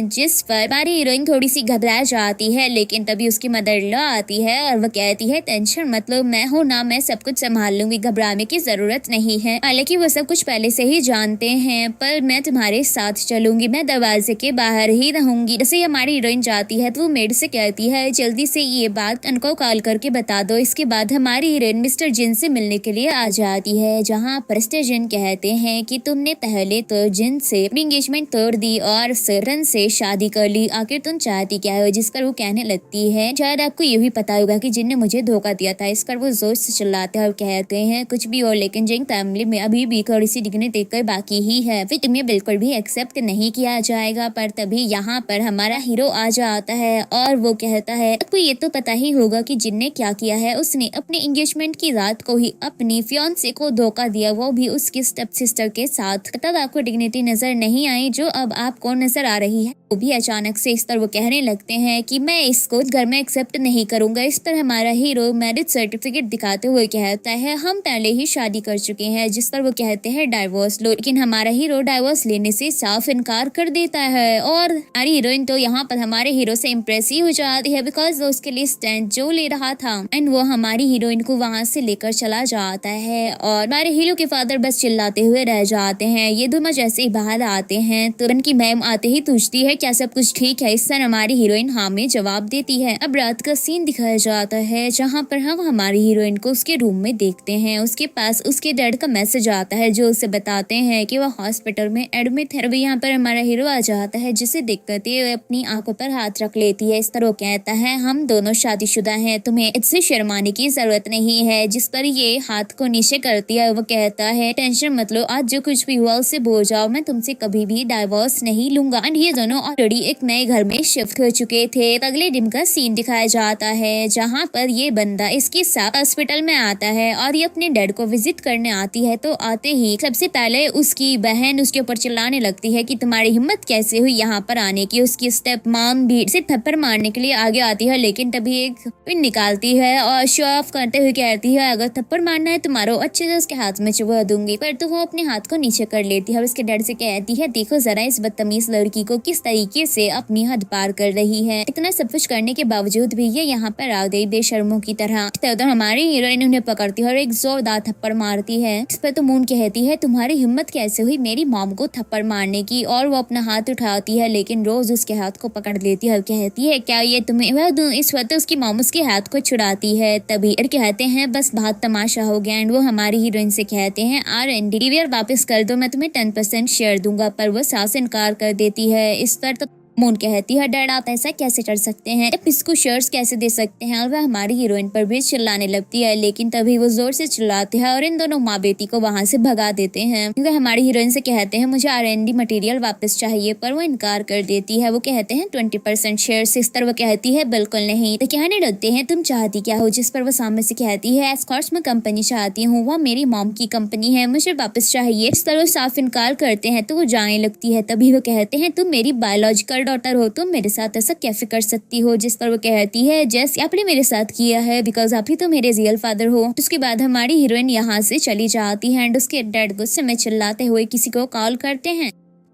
जिस पर हमारी हीरोइन थोड़ी सी घबरा जाती है, लेकिन तभी उसकी मदर इन लॉ आती है और वो कहती है, टेंशन मतलब मैं हूँ ना, मैं सब कुछ संभाल लूंगी, घबराने की जरूरत नहीं है। हालांकि वो सब कुछ पहले से ही जानते हैं, पर मैं तुम्हारे साथ चलूंगी, मैं दरवाजे के बाहर ही रहूंगी। जैसे हमारी हीरोइन जाती है तो वो मेड से कहती है, जल्दी से ये बात उनको कॉल करके बता दो। इसके बाद हमारी हीरोइन मिस्टर जिन से मिलने के लिए आ जाती है, जहाँ पर मिस्टर जिन कहते हैं कि तुमने पहले तो जिन से एंगेजमेंट तोड़ दी और सरन से शादी कर ली, आखिर तुम चाहती क्या हो? जिस पर वो कहने लगती है, शायद आपको ये भी पता होगा कि जिन ने मुझे धोखा दिया था। इस पर वो जोर से चिल्लाते हैं और कहते हैं, कुछ भी हो लेकिन जिंग फैमिली में अभी भी थोड़ी सी डिग्निटी देखकर बाकी ही है, फिर तुम्हें बिल्कुल भी एक्सेप्ट नहीं किया जाएगा। पर तभी यहाँ पर हमारा हीरो आ जाता है और वो कहता है, आपको ये तो पता ही होगा कि जिन ने क्या किया है। उसने अपने एंगेजमेंट की रात को ही अपनी फियांसे को धोखा दिया, वो भी उसकी स्टेप सिस्टर के साथ। तब आपको डिग्निटी नजर नहीं आई जो अब आपको नजर आ रही है। वो भी अचानक से इस पर वो कहने लगते हैं कि मैं इसको घर में एक्सेप्ट नहीं करूंगा। इस पर हमारा हीरो मैरिज सर्टिफिकेट दिखाते हुए कहता है, हम पहले ही शादी कर चुके हैं। जिस पर वो कहते हैं, डाइवोर्स लो। लेकिन हमारा हीरो डाइवोर्स लेने से साफ इनकार कर देता है और हमारी हीरोइन तो यहाँ पर हमारे हीरो से इम्प्रेस ही हो जाती है, बिकॉज वो उसके लिए स्टैंड जो ले रहा था एंड वो हमारी हीरोइन को वहाँ से लेकर चला जाता है। और हमारे हीरो के फादर बस चिल्लाते हुए रह जाते हैं। ये दोनों जैसे ही बाहर आते हैं तो उनकी मैम आते ही पूछती है, क्या सब कुछ ठीक है? इस तरह हमारी हीरोइन हाँ में जवाब देती है। अब रात का सीन दिखाया जाता है जहाँ पर हम हमारी हीरोइन को उसके रूम में देखते हैं। उसके पास उसके डैड का मैसेज आता है जो उसे बताते हैं कि वह हॉस्पिटल में एडमिट है। अभी यहाँ पर हमारा हीरो आ जाता है जिसे देखते ही अपनी आंखों पर हाथ रख लेती है। इस तरह कहता है हम दोनों शादीशुदा हैं, तुम्हें इससे शर्माने की जरूरत नहीं है। जिस पर ये हाथ को नीचे करती है। वो कहता है टेंशन मत लो, आज जो कुछ भी हुआ उससे भूल जाओ, मैं तुमसे कभी भी डाइवोर्स नहीं लूंगा। एंड ये दोनों ऑलरेडी एक नए घर में शिफ्ट हो चुके थे। अगले दिन का सीन दिखाया जाता है जहाँ पर ये बंदा इसके साथ हॉस्पिटल में आता है और ये अपने डैड को विजिट करने आती है। तो आते ही सबसे पहले उसकी बहन उसके ऊपर चिल्लाने लगती है कि तुम्हारी हिम्मत कैसे हुई यहाँ पर आने की। उसकी स्टेप मॉम भी से थप्पड़ मारने के लिए आगे आती है, लेकिन तभी एक पिन निकालती है और शो ऑफ करते हुए कहती है अगर थप्पड़ मारना है तुम्हारा अच्छे से उसके हाथ में चुभा दूंगी। पर तो वो अपने हाथ को नीचे कर लेती है और उसके डैड से कहती है देखो जरा इस बदतमीज लड़की को किस तरीके से अपनी हद पार कर रही है। इतना सब कुछ करने के बावजूद भी ये यहाँ पर आ गई बेशर्मों की तरह। तो हमारी हीरोइन उन्हें पकड़ती है और एक जोरदार थप्पड़ मारती है। इस पर तो मून कहती है तुम्हारी हिम्मत कैसे हुई मेरी मॉम को थप्पड़ मारने की। और वो अपना हाथ उठाती है लेकिन रोज उसके हाथ को पकड़ लेती है और कहती है क्या ये तुम्हें वह दूं। इस वक्त उसकी मॉम उसके हाथ को छुड़ाती है। तभी कहते हैं बस बहुत तमाशा हो गया। एंड वो हमारी हीरोइन से कहते हैं R&D DVR वापस कर दो, मैं तुम्हें 10% शेयर दूंगा। पर वो साफ से इनकार कर देती है। इस पर तो मून कहती है डैड आप ऐसा कैसे कर सकते हैं, आप इसको शेयर्स कैसे दे सकते हैं। और वह हमारी हीरोइन पर भी चिल्लाने लगती है लेकिन तभी वो जोर से चिल्लाते हैं और इन दोनों माँ बेटी को वहां से भगा देते हैं। क्योंकि हमारी हीरोइन से कहते हैं मुझे R&D मटेरियल वापस चाहिए, पर वो इनकार कर देती है। वो कहते हैं 20% शेयर्स। इस तरह वो कहती है बिल्कुल नहीं। तो कहने लगते हैं तुम चाहती क्या हो। जिस पर वो सामने से कहती है एस्कॉर्ट्स में कंपनी चाहती हूँ, वो मेरी मॉम की कंपनी है, मुझे वापस चाहिए। इस तरह साफ इनकार करते हैं तो वो जाने लगती है। तभी वो कहते हैं तुम मेरी बायोलॉजिकल डॉटर हो, तुम मेरे साथ ऐसा कैसे कर सकती हो। जिस पर वो कहती है जैसे आपने मेरे साथ किया है बिकॉज आप ही तो मेरे रियल फादर हो। उसके बाद हमारी हीरोइन यहाँ से चली जाती है एंड उसके डैड गुस्से में चिल्लाते हुए किसी को कॉल करते हैं।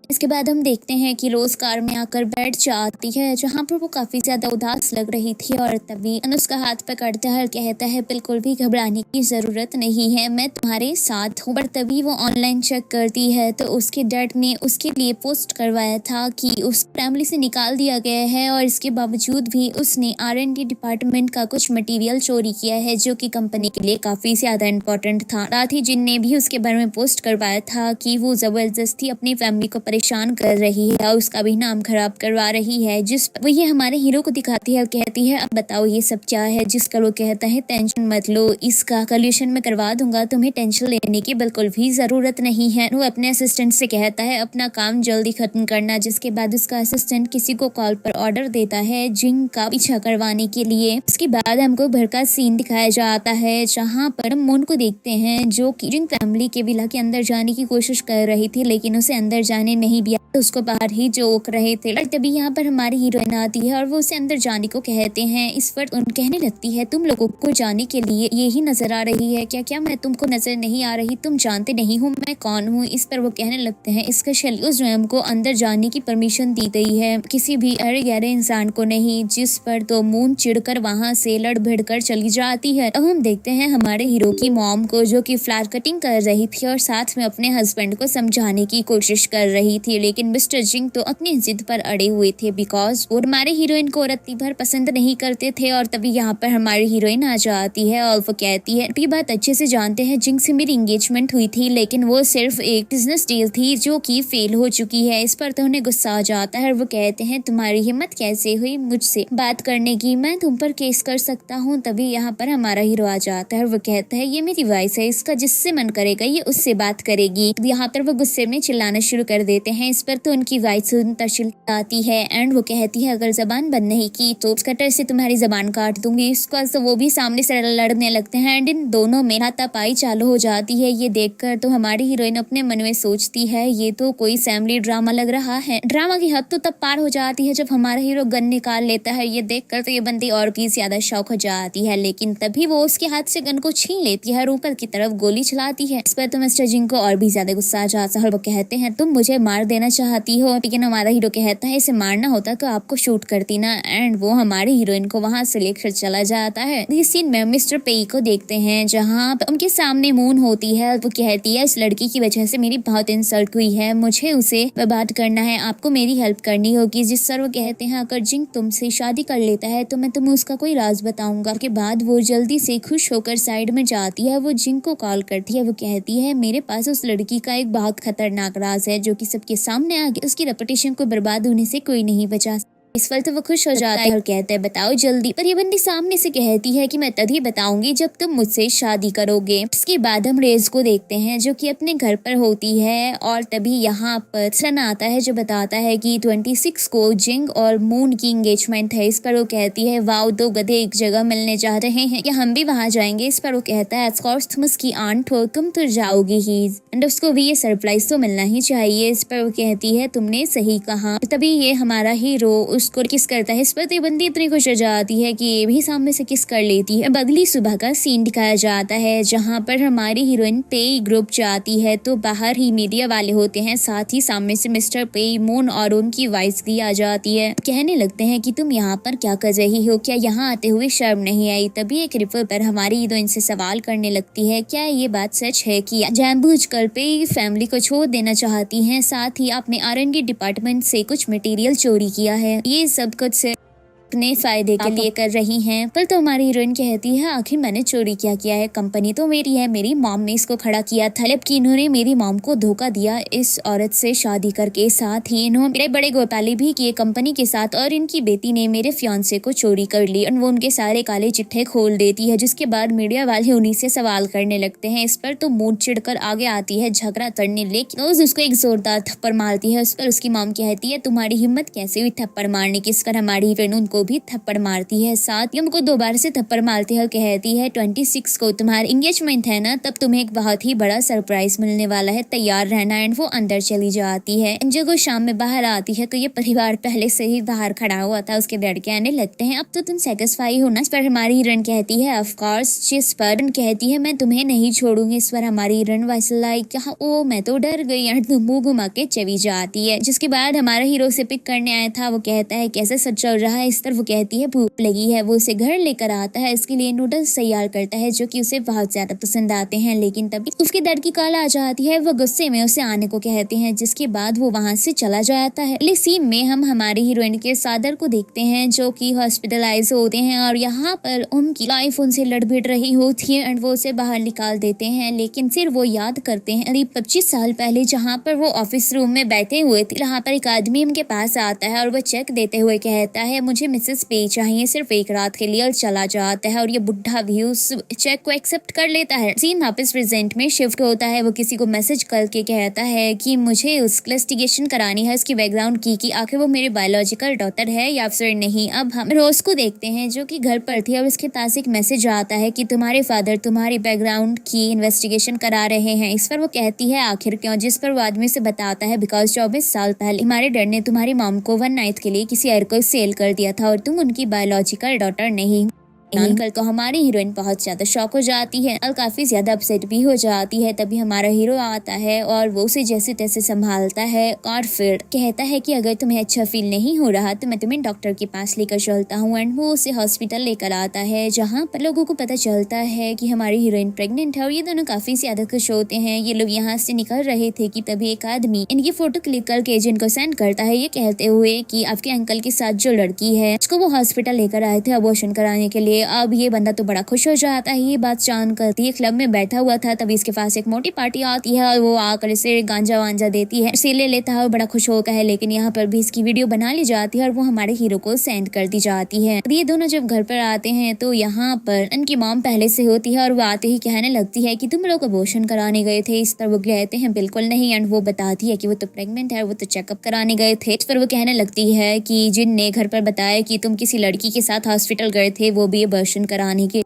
इसके बाद हम देखते हैं कि रोज कार में आकर बैठ जाती है जहाँ पर वो काफी ज्यादा उदास लग रही थी। और तभी उसका हाथ पकड़ता है और कहता है बिल्कुल भी घबराने की जरूरत नहीं है, मैं तुम्हारे साथ हूँ। पर तभी वो ऑनलाइन चेक करती है तो उसके डैड ने उसके लिए पोस्ट करवाया था कि उस फैमिली से निकाल दिया गया है और इसके बावजूद भी उसने R&D डिपार्टमेंट का कुछ मटेरियल चोरी किया है जो कि कंपनी के लिए काफी ज्यादा इम्पोर्टेंट था। साथ ही जिनने भी उसके बारे में पोस्ट करवाया था कि वो जबरदस्ती अपनी फैमिली को परेशान कर रही है और उसका भी नाम खराब करवा रही है। जिस वो ये हमारे हीरो को दिखाती है और कहती है अब बताओ ये सब क्या है। जिसका वो कहता है टेंशन मत लो, इसका सोल्यूशन मैं करवा दूंगा, तुम्हें टेंशन लेने की बिल्कुल भी जरूरत नहीं है। वो अपने असिस्टेंट से कहता है अपना काम जल्दी खत्म करना। जिसके बाद उसका असिस्टेंट किसी को कॉल पर ऑर्डर देता है जिंग का पीछा करवाने के लिए। उसके बाद हमको घर का सीन दिखाया जाता है जहाँ पर हम मून को देखते हैं जो कि जिंग फैमिली के विला के अंदर जाने की कोशिश कर रही थी लेकिन उसे अंदर जाने नहीं दिया, तो उसको बाहर ही जोक रहे थे। और तभी यहाँ पर हमारी हीरोइन आती है और वो उसे अंदर जाने को कहते हैं। इस पर उन कहने लगती है तुम लोगों को जाने के लिए यही नजर आ रही है क्या, क्या मैं तुमको नजर नहीं आ रही, तुम जानते नहीं हो मैं कौन हूँ। इस पर वो कहने लगते हैं स्पेशली उस स्वयं को अंदर जाने की परमिशन दी गई है, किसी भी अरे गहरे इंसान को नहीं। जिस पर तो मून चिढ़कर वहाँ से लड़ भिड़ कर चली जाती है। अब हम देखते हैं हमारे हीरो की मॉम को जो कि फ्लावर कटिंग कर रही थी और साथ में अपने हस्बैंड को समझाने की कोशिश कर रही थी लेकिन मिस्टर जिंग तो अपनी जिद पर अड़े हुए थे बिकॉज वो हमारे हीरोइन को रत्ती भर पसंद नहीं करते थे। और तभी यहाँ पर हमारी हीरोइन आ जाती है और वो कहती है ये बात अच्छे से जानते हैं जिंग से मेरी एंगेजमेंट हुई थी लेकिन वो सिर्फ एक बिजनेस डील थी जो कि फेल हो चुकी है। इस पर तो उन्हें गुस्सा आ जाता है और वो कहते हैं तुम्हारी हिम्मत कैसे हुई मुझसे बात करने की, मैं तुम पर केस कर सकता हूँ। तभी यहाँ पर हमारा हीरो आ जाता है और वो कहता है ये मेरी वॉइस है, इसका जिससे मन करेगा ये उससे बात करेगी। यहाँ पर वो गुस्से में चिल्लाना शुरू कर देते हैं। इस पर तो उनकी वाइफ सुनता चिल्लाती है एंड वो कहती है अगर जबान बंद नहीं की तो कटर से तुम्हारी जबान काट दूंगी। इसका तो वो भी सामने से लड़ने लगते हैं एंड इन दोनों में हाथापाई चालू हो जाती है। ये देखकर तो हमारी हीरोइन अपने मन में सोचती है ये तो कोई फैमिली ड्रामा लग रहा है। ड्रामा की हद तो तब पार हो जाती है जब हमारा हीरो गन निकाल लेता है। ये देखकर तो ये बंदी और भी ज्यादा शौक हो जाती है लेकिन तभी वो उसके हाथ से गन को छीन लेती है और ऊपर की तरफ गोली चलाती है। इस पर तो मिस्टर जिंग को और भी ज्यादा गुस्सा आ जाता है और वो कहते हैं तुम मुझे मार देना चाहती हो, लेकिन हमारा हीरो कहता है इसे मारना होता तो आपको शूट करती ना। एंड वो हमारे हीरोइन को वहां से लेकर चला जाता है। इस सीन में मिस्टर पेई को देखते हैं जहाँ उनके सामने मून होती है। वो कहती है इस लड़की की वजह से मेरी बहुत इंसल्ट हुई है, मुझे उसे बर्बाद करना है, आपको मेरी हेल्प करनी होगी। जिस पर वो कहते हैं अगर जिंग तुमसे शादी कर लेता है तो मैं तुम्हें उसका कोई राज बताऊंगा। के बाद वो जल्दी से खुश होकर साइड में जाती है। वो जिंग को कॉल करती है। वो कहती है मेरे पास उस लड़की का एक बहुत खतरनाक राज है जो कि सबके सामने आके उसकी रेपुटेशन को बर्बाद होने से कोई नहीं बचा। इस पर तो वो खुश हो जाता है और कहता है बताओ जल्दी। पर ये बंदी सामने से कहती है कि मैं तभी बताऊंगी जब तुम मुझसे शादी करोगे। इसके बाद हम रेज को देखते हैं जो कि अपने घर पर होती है और तभी यहाँ पर सन आता है जो बताता है कि 26 को जिंग और मून की एंगेजमेंट है। इस पर वो कहती है वाओ, दो गधे एक जगह मिलने जा रहे हैं, क्या हम भी वहाँ जाएंगे? इस पर वो कहता है ऑफ कोर्स तुम उसकी आंट हो, तुम तो जाओगी ही एंड उसको भी ये सरप्राइज तो मिलना ही चाहिए। इस पर वो कहती है तुमने सही कहा। तभी ये हमारा हीरो उसको किस करता है। इस पर तो बंदी इतनी खुश हो जाती है कि ये भी सामने से किस कर लेती है। अब अगली सुबह का सीन दिखाया जाता है जहाँ पर हमारी हीरोइन पेई ग्रुप जाती है तो बाहर ही मीडिया वाले होते हैं, साथ ही सामने से मिस्टर पेई, मून और उनकी वाइफ भी आ जाती है। कहने लगते हैं कि तुम यहाँ पर क्या कर रही हो, क्या यहाँ आते हुए शर्म नहीं आई? तभी एक रिपोर्टर हमारी हीरोइन से सवाल करने लगती है क्या ये बात सच है कि जानबूझकर पेई फैमिली को छोड़ देना चाहती है, साथ ही आपने R&D डिपार्टमेंट से कुछ मटेरियल चोरी किया है, ये सब कुछ से अपने फायदे के लिए कर रही हैं। पर तो हमारी हीरोइन कहती है आखिर मैंने चोरी क्या किया है, कंपनी तो मेरी है, मेरी मॉम ने इसको खड़ा किया था, जबकि इन्होंने मेरी मॉम को धोखा दिया इस औरत से शादी करके। साथ ही इन्होंने मेरे बड़े घोटाले भी किए कंपनी के साथ और इनकी बेटी ने मेरे फियांसे को चोरी कर ली और वो उनके सारे काले चिट्ठे खोल देती है। जिसके बाद मीडिया वाले उन्हीं से सवाल करने लगते हैं। इस पर तो मूड चिढ़कर आगे आती है झगड़ा करने, लेकिन उसको एक जोरदार थप्पड़ मारती है। उस पर उसकी मॉम कहती है तुम्हारी हिम्मत कैसे हुई थप्पड़ मारने की? इस पर हमारी हीरोइन उनको भी थप्पड़ मारती है, साथ ही हमको दोबारा से थप्पड़ मारती है और कहती है 26 को तुम्हारी एंगेजमेंट है ना, तब तुम्हें एक बहुत ही बड़ा सरप्राइज मिलने वाला है, तैयार रहना। एंड वो अंदर चली जाती है। जब वो शाम में बाहर आती है तो ये परिवार पहले से ही बाहर खड़ा हुआ था। उसके डैड कहने लगते हैं अब तो तुम सेटिस्फाई हो ना? इस पर हमारी हीरोइन कहती है ऑफ कोर्स। जिस पर कहती है मैं तुम्हें नहीं छोड़ूंगी। इस पर हमारी हीरोइन वैसे लाइक कहा ओ मैं तो डर गई एंड मुंह घुमा के चली जाती है। जिसके बाद हमारा हीरो से पिक करने आया था वो कहता है कैसे सच चल रहा है? इस तरह वो कहती है भूख लगी है। वो उसे घर लेकर आता है, इसके लिए नूडल्स तैयार करता है जो कि उसे बहुत ज्यादा पसंद आते हैं। लेकिन तभी उसके डर की कॉल आ जाती है, वो गुस्से में उसे आने को कहते हैं, जिसके बाद वो वहां से चला जाता है। अगले सीन में हम हमारी हीरोइन के फादर को देखते हैं जो कि हॉस्पिटलाइज होते हैं और यहाँ पर उनकी लाइफ उनसे लड़ भिड़ रही होती है एंड वो उसे बाहर निकाल देते हैं। लेकिन फिर वो याद करते हैं करीब 25 साल पहले जहाँ पर वो ऑफिस रूम में बैठे हुए थे, यहाँ पर एक आदमी उनके पास आता है और वो चेक देते हुए कहता है मुझे मिसेस पे चाहिए सिर्फ एक रात के लिए, और चला जाता है और ये बुढ़ा भी उस चेक को एक्सेप्ट कर लेता है। सीन वापस प्रेजेंट में शिफ्ट होता है। वो किसी को मैसेज करके कहता है कि मुझे उस इन्वेस्टिगेशन करानी है उसकी बैकग्राउंड की आखिर वो मेरे बायोलॉजिकल डॉटर है या फिर नहीं। अब हम रोज को देखते हैं जो कि घर पर थी और उसके पास एक मैसेज आता है कि तुम्हारे फादर तुम्हारी बैकग्राउंड की इन्वेस्टिगेशन करा रहे हैं। इस पर वो कहती है आखिर क्यों? जिस पर वो आदमी से बताता है बिकॉज 24 साल पहले हमारे डैड ने तुम्हारी मॉम को वन नाइट के लिए किसी और को सेल कर दिया था और तुम उनकी बायोलॉजिकल डॉटर नहीं। जानकर तो हमारी हीरोइन बहुत ज्यादा शॉक हो जाती है और काफी ज्यादा अपसेट भी हो जाती है। तभी हमारा हीरो आता है और वो उसे जैसे तैसे संभालता है और फिर कहता है कि अगर तुम्हें अच्छा फील नहीं हो रहा तो मैं तुम्हें डॉक्टर के पास लेकर चलता हूँ। एंड वो उसे हॉस्पिटल लेकर आता है जहाँ पर लोगों को पता चलता है कि हमारी हीरोइन प्रेग्नेंट है और ये दोनों काफी ज्यादा खुश होते हैं। ये लोग यहाँ से निकल रहे थे कि तभी एक आदमी इनकी फोटो क्लिक करके एजेंट को सेंड करता है, ये कहते हुए कि आपके अंकल के साथ जो लड़की है उसको वो हॉस्पिटल लेकर आए थे अबॉर्शन कराने के लिए। अब ये बंदा तो बड़ा खुश हो जाता है ये बात जानकर। ये क्लब में बैठा हुआ था तभी इसके पास एक मोटी पार्टी आती है और वो आकर इसे गांजा वांजा देती है, इसे ले लेता है और बड़ा खुश होता है। लेकिन यहाँ पर भी इसकी वीडियो बना ली जाती है और वो हमारे हीरो को सेंड कर दी जाती है। ये दोनों जब घर पर आते हैं तो यहाँ पर इनकी मॉम पहले से होती है और वो आते ही कहने लगती है कि तुम लोग अबॉर्शन कराने गए थे। इस पर वो कहते हैं बिल्कुल नहीं एंड वो बताती है कि वो तो प्रेग्नेंट है, वो तो चेकअप कराने गए थे। इस पर वो कहने लगती है कि जिनने घर पर बताया कि तुम किसी लड़की के साथ हॉस्पिटल गए थे वो भी अबॉर्शन कराने के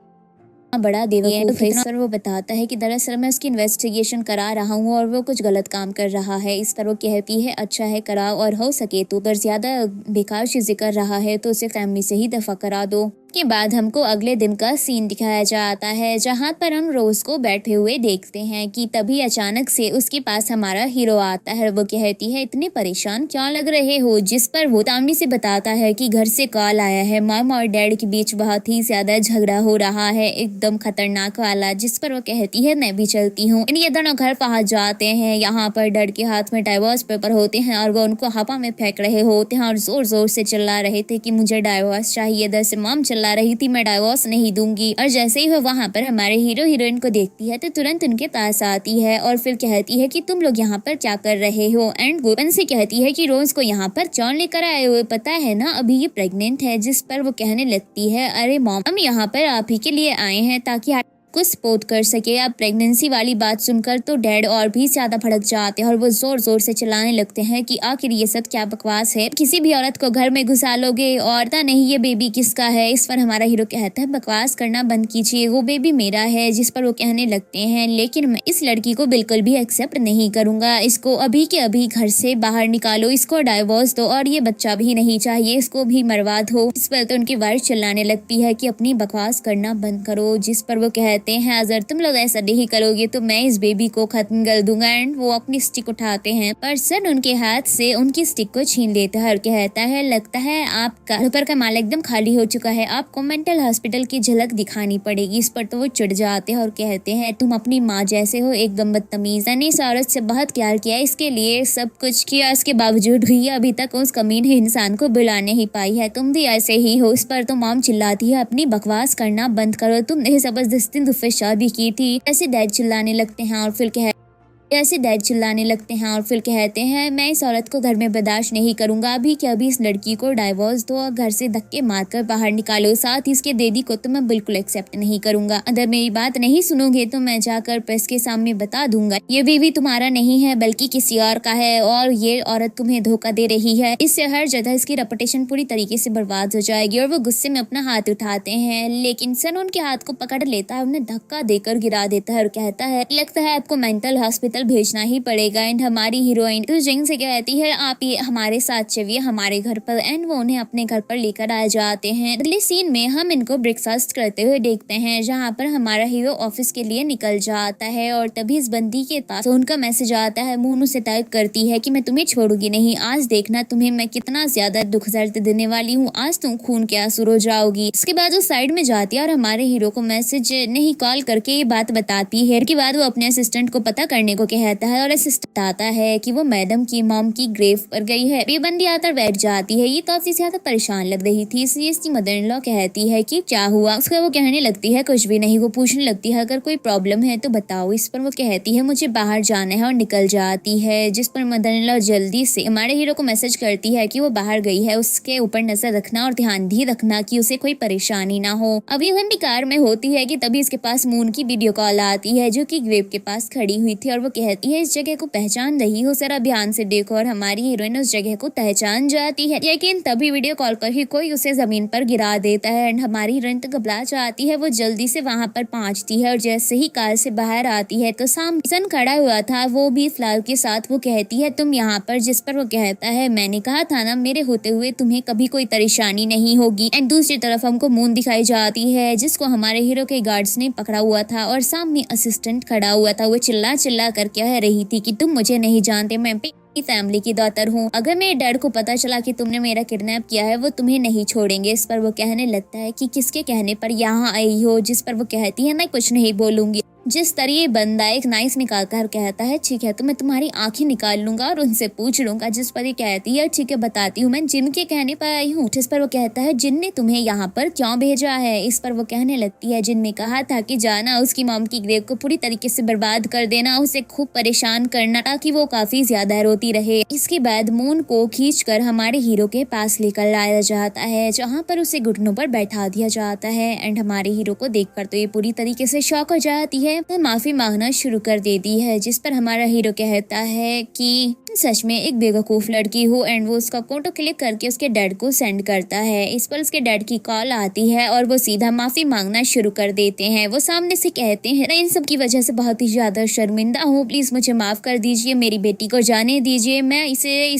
बड़ा बेवकूफ है। इस पर वो बताता है कि दरअसल मैं उसकी इन्वेस्टिगेशन करा रहा हूँ और वो कुछ गलत काम कर रहा है। इस पर वो कहती है अच्छा है कराओ और हो सके तो अगर ज्यादा बेकार चीजें कर रहा है तो उसे फैमिली से ही दफा करा दो। के बाद हमको अगले दिन का सीन दिखाया जाता है जहाँ पर हम रोज को बैठे हुए देखते हैं कि तभी अचानक से उसके पास हमारा हीरो आता है। वो कहती है इतने परेशान क्यों लग रहे हो, जिस पर वो सामने से बताता है कि घर से कॉल आया है, मॉम और डैड के बीच बहुत ही ज्यादा झगड़ा हो रहा है, एकदम खतरनाक वाला। जिस पर वो कहती है मैं भी चलती हूँ। ये दोनों घर पहुंच जाते हैं। यहाँ पर डैड के हाथ में डाइवोर्स पेपर होते हैं और वो उनको हवा में फेंक रहे होते हैं और जोर जोर से चिल्ला रहे थे कि मुझे डाइवोर्स चाहिए। इधर से मॉम चिल्ला रही थी मैं डाइवोर्स नहीं दूंगी। और जैसे ही वो वहाँ पर हमारे हीरो हीरोइन को देखती है तो तुरंत उनके पास आती है और फिर कहती है कि तुम लोग यहाँ पर क्या कर रहे हो। एंड गोपन से कहती है कि रोज को यहाँ पर क्यों लेकर आए हुए, पता है ना अभी ये प्रेग्नेंट है। जिस पर वो कहने लगती है अरे मॉम हम यहाँ पर आप ही के लिए आए हैं ताकि कुछ सपोर्ट कर सके। अब प्रेगनेंसी वाली बात सुनकर तो डैड और भी ज्यादा भड़क जाते हैं और वो जोर जोर से चिल्लाने लगते हैं कि आखिर ये सब क्या बकवास है, किसी भी औरत को घर में घुसा लोगे और पता नहीं ये बेबी किसका है। इस पर हमारा हीरो कहता है बकवास करना बंद कीजिए, वो बेबी मेरा है। जिस पर वो कहने लगते हैं लेकिन मैं इस लड़की को बिल्कुल भी एक्सेप्ट नहीं करूंगा, इसको अभी के अभी घर से बाहर निकालो, इसको डाइवोर्स दो और ये बच्चा भी नहीं चाहिए, इसको भी मरवा दो। इस पर तो उनकी वाइफ चिल्लाने लगती है कि अपनी बकवास करना बंद करो। जिस पर वो कहते हैं अगर तुम लोग ऐसा नहीं करोगे तो मैं इस बेबी को खत्म कर दूंगा। एंड वो अपनी स्टिक उठाते हैं पर सन उनके हाथ से उनकी स्टिक को छीन लेता है और कहता है लगता है आपका ऊपर का माल एकदम खाली हो चुका है, आपको मेंटल हॉस्पिटल की झलक दिखानी पड़ेगी। इस पर तो वो चिढ़ जाते हैं और कहते हैं तुम अपनी माँ जैसे हो, एकदम बदतमीज। मैंने इस औरत से बहुत प्यार किया, इसके लिए सब कुछ किया, इसके बावजूद भी अभी तक उस कमीने इंसान को बुला नहीं पाई है, तुम भी ऐसे ही हो। इस पर तो मॉम चिल्लाती है अपनी बकवास करना बंद करो, तुमने जबरदस्ती दूसरे शादी की थी। ऐसे डैड चिल्लाने लगते हैं और फिर कहते हैं मैं इस औरत को घर में बर्दाश्त नहीं करूंगा, अभी के अभी इस लड़की को डाइवोर्स दो और घर से धक्के मारकर बाहर निकालो, साथ ही इसके दीदी को तो मैं बिल्कुल एक्सेप्ट नहीं करूंगा। अगर मेरी बात नहीं सुनोगे तो मैं जाकर प्रेस के सामने बता दूंगा ये बेबी तुम्हारा नहीं है बल्कि किसी और का है और ये औरत तुम्हें धोखा दे रही है। इससे हर जगह इसकी रेपुटेशन पूरी तरीके से बर्बाद हो जाएगी। और वो गुस्से में अपना हाथ उठाते हैं लेकिन सन उनके हाथ को पकड़ लेता है, उन्हें धक्का देकर गिरा देता है और कहता है लगता है आपको मेंटल हॉस्पिटल भेजना ही पड़ेगा। एंड हमारी हीरोइन तो जिंग से कहती है आप ये हमारे साथ चलिए हमारे घर पर। एंड वो उन्हें अपने घर पर लेकर आ जाते हैं। अगले सीन में हम इनको ब्रेकफास्ट करते हुए देखते हैं जहाँ पर हमारा हीरो ऑफिस के लिए निकल जाता है और तभी इस बंदी के पास उनका मैसेज आता है। मोनू से टाइप करती है कि मैं तुम्हें छोड़ूंगी नहीं, आज देखना तुम्हें मैं कितना ज्यादा दुख दर्द देने वाली हूँ, आज तुम खून के आंसू रो जाओगी। इसके बाद वो साइड में जाती है और हमारे हीरो को मैसेज नहीं कॉल करके ये बात बताती है। के बाद वो अपने असिस्टेंट को पता करने को कहता है और असिस्टेंट आता है कि वो मैडम की मॉम की ग्रेव पर गई है। ये बंदी आकर बैठ जाती है, ये काफी ज्यादा परेशान लग रही थी इसलिए इसकी मदर इन लॉ कहती है कि क्या हुआ। उसका वो कहने लगती है कुछ भी नहीं। वो पूछने लगती है अगर कोई प्रॉब्लम है तो बताओ। इस पर वो कहती है मुझे बाहर जाना है और निकल जाती है। जिस पर मदर इन लॉ जल्दी से हमारे हीरो को मैसेज करती है कि वो बाहर गई है, उसके ऊपर नजर रखना और ध्यान भी रखना कि उसे कोई परेशानी ना हो। अभी हम भी कार में होती है कि तभी इसके पास मून की वीडियो कॉल आती है जो कि ग्रेव के पास खड़ी हुई थी और वो कहती है इस जगह को पहचान रही हो, जरा ध्यान से देखो। और हमारी हीरोइन उस जगह को पहचान जाती है लेकिन तभी वीडियो कॉल कर ही कोई उसे जमीन पर गिरा देता है। एंड हमारी हीरोइन तो घबरा जाती है, वो जल्दी से वहां पर पहुंचती है और जैसे ही कार से बाहर आती है तो सामने सन खड़ा हुआ था, वो भी फ्लावर के साथ। वो कहती है तुम यहाँ पर। जिस पर वो कहता है मैंने कहा था ना मेरे होते हुए तुम्हें कभी कोई परेशानी नहीं होगी। एंड दूसरी तरफ हमको मून दिखाई जाती है जिसको हमारे हीरो के गार्ड्स ने पकड़ा हुआ था और सामने असिस्टेंट खड़ा हुआ था। वो चिल्ला चिल्ला कर कह रही थी कि तुम मुझे नहीं जानते, मैं फैमिली की डॉटर हूँ, अगर मेरे डैड को पता चला कि तुमने मेरा किडनैप किया है वो तुम्हें नहीं छोड़ेंगे। इस पर वो कहने लगता है कि किसके कहने पर यहाँ आई हो। जिस पर वो कहती है मैं कुछ नहीं बोलूंगी। जिस तरह ये बंदा एक नाइफ निकाल कर कहता है ठीक है तो मैं तुम्हारी आंखें निकाल लूंगा और उनसे पूछ लूंगा। जिस पर ये कहती है ठीक है बताती हूँ, मैं जिन के कहने पर आई हूँ। जिस पर वो कहता है जिन ने तुम्हें यहाँ पर क्यों भेजा है। इस पर वो कहने लगती है जिन ने कहा था कि जाना उसकी मॉम की ग्रेव को पूरी तरीके से बर्बाद कर देना, उसे खूब परेशान करना ताकि वो काफी ज्यादा रोती रहे। इसके बाद मून को खींच कर हमारे हीरो के पास लेकर लाया जाता है जहाँ पर उसे घुटनों पर बैठा दिया जाता है। एंड हमारे हीरो को देख कर तो ये पूरी तरीके से शॉक हो जाती है, वो माफी मांगना शुरू कर देती है। जिस पर हमारा हीरो कहता है कि सच में एक बेवकूफ लड़की हो। एंड वो उसका फोटो क्लिक करके उसके डैड को सेंड करता है। इस पर उसके डैड की कॉल आती है और वो सीधा माफी मांगना शुरू कर देते हैं। वो सामने से कहते हैं मैं इन सब की वजह से बहुत ही ज्यादा शर्मिंदा हूँ, प्लीज मुझे माफ कर दीजिए, मेरी बेटी को जाने दीजिए, मैं इसे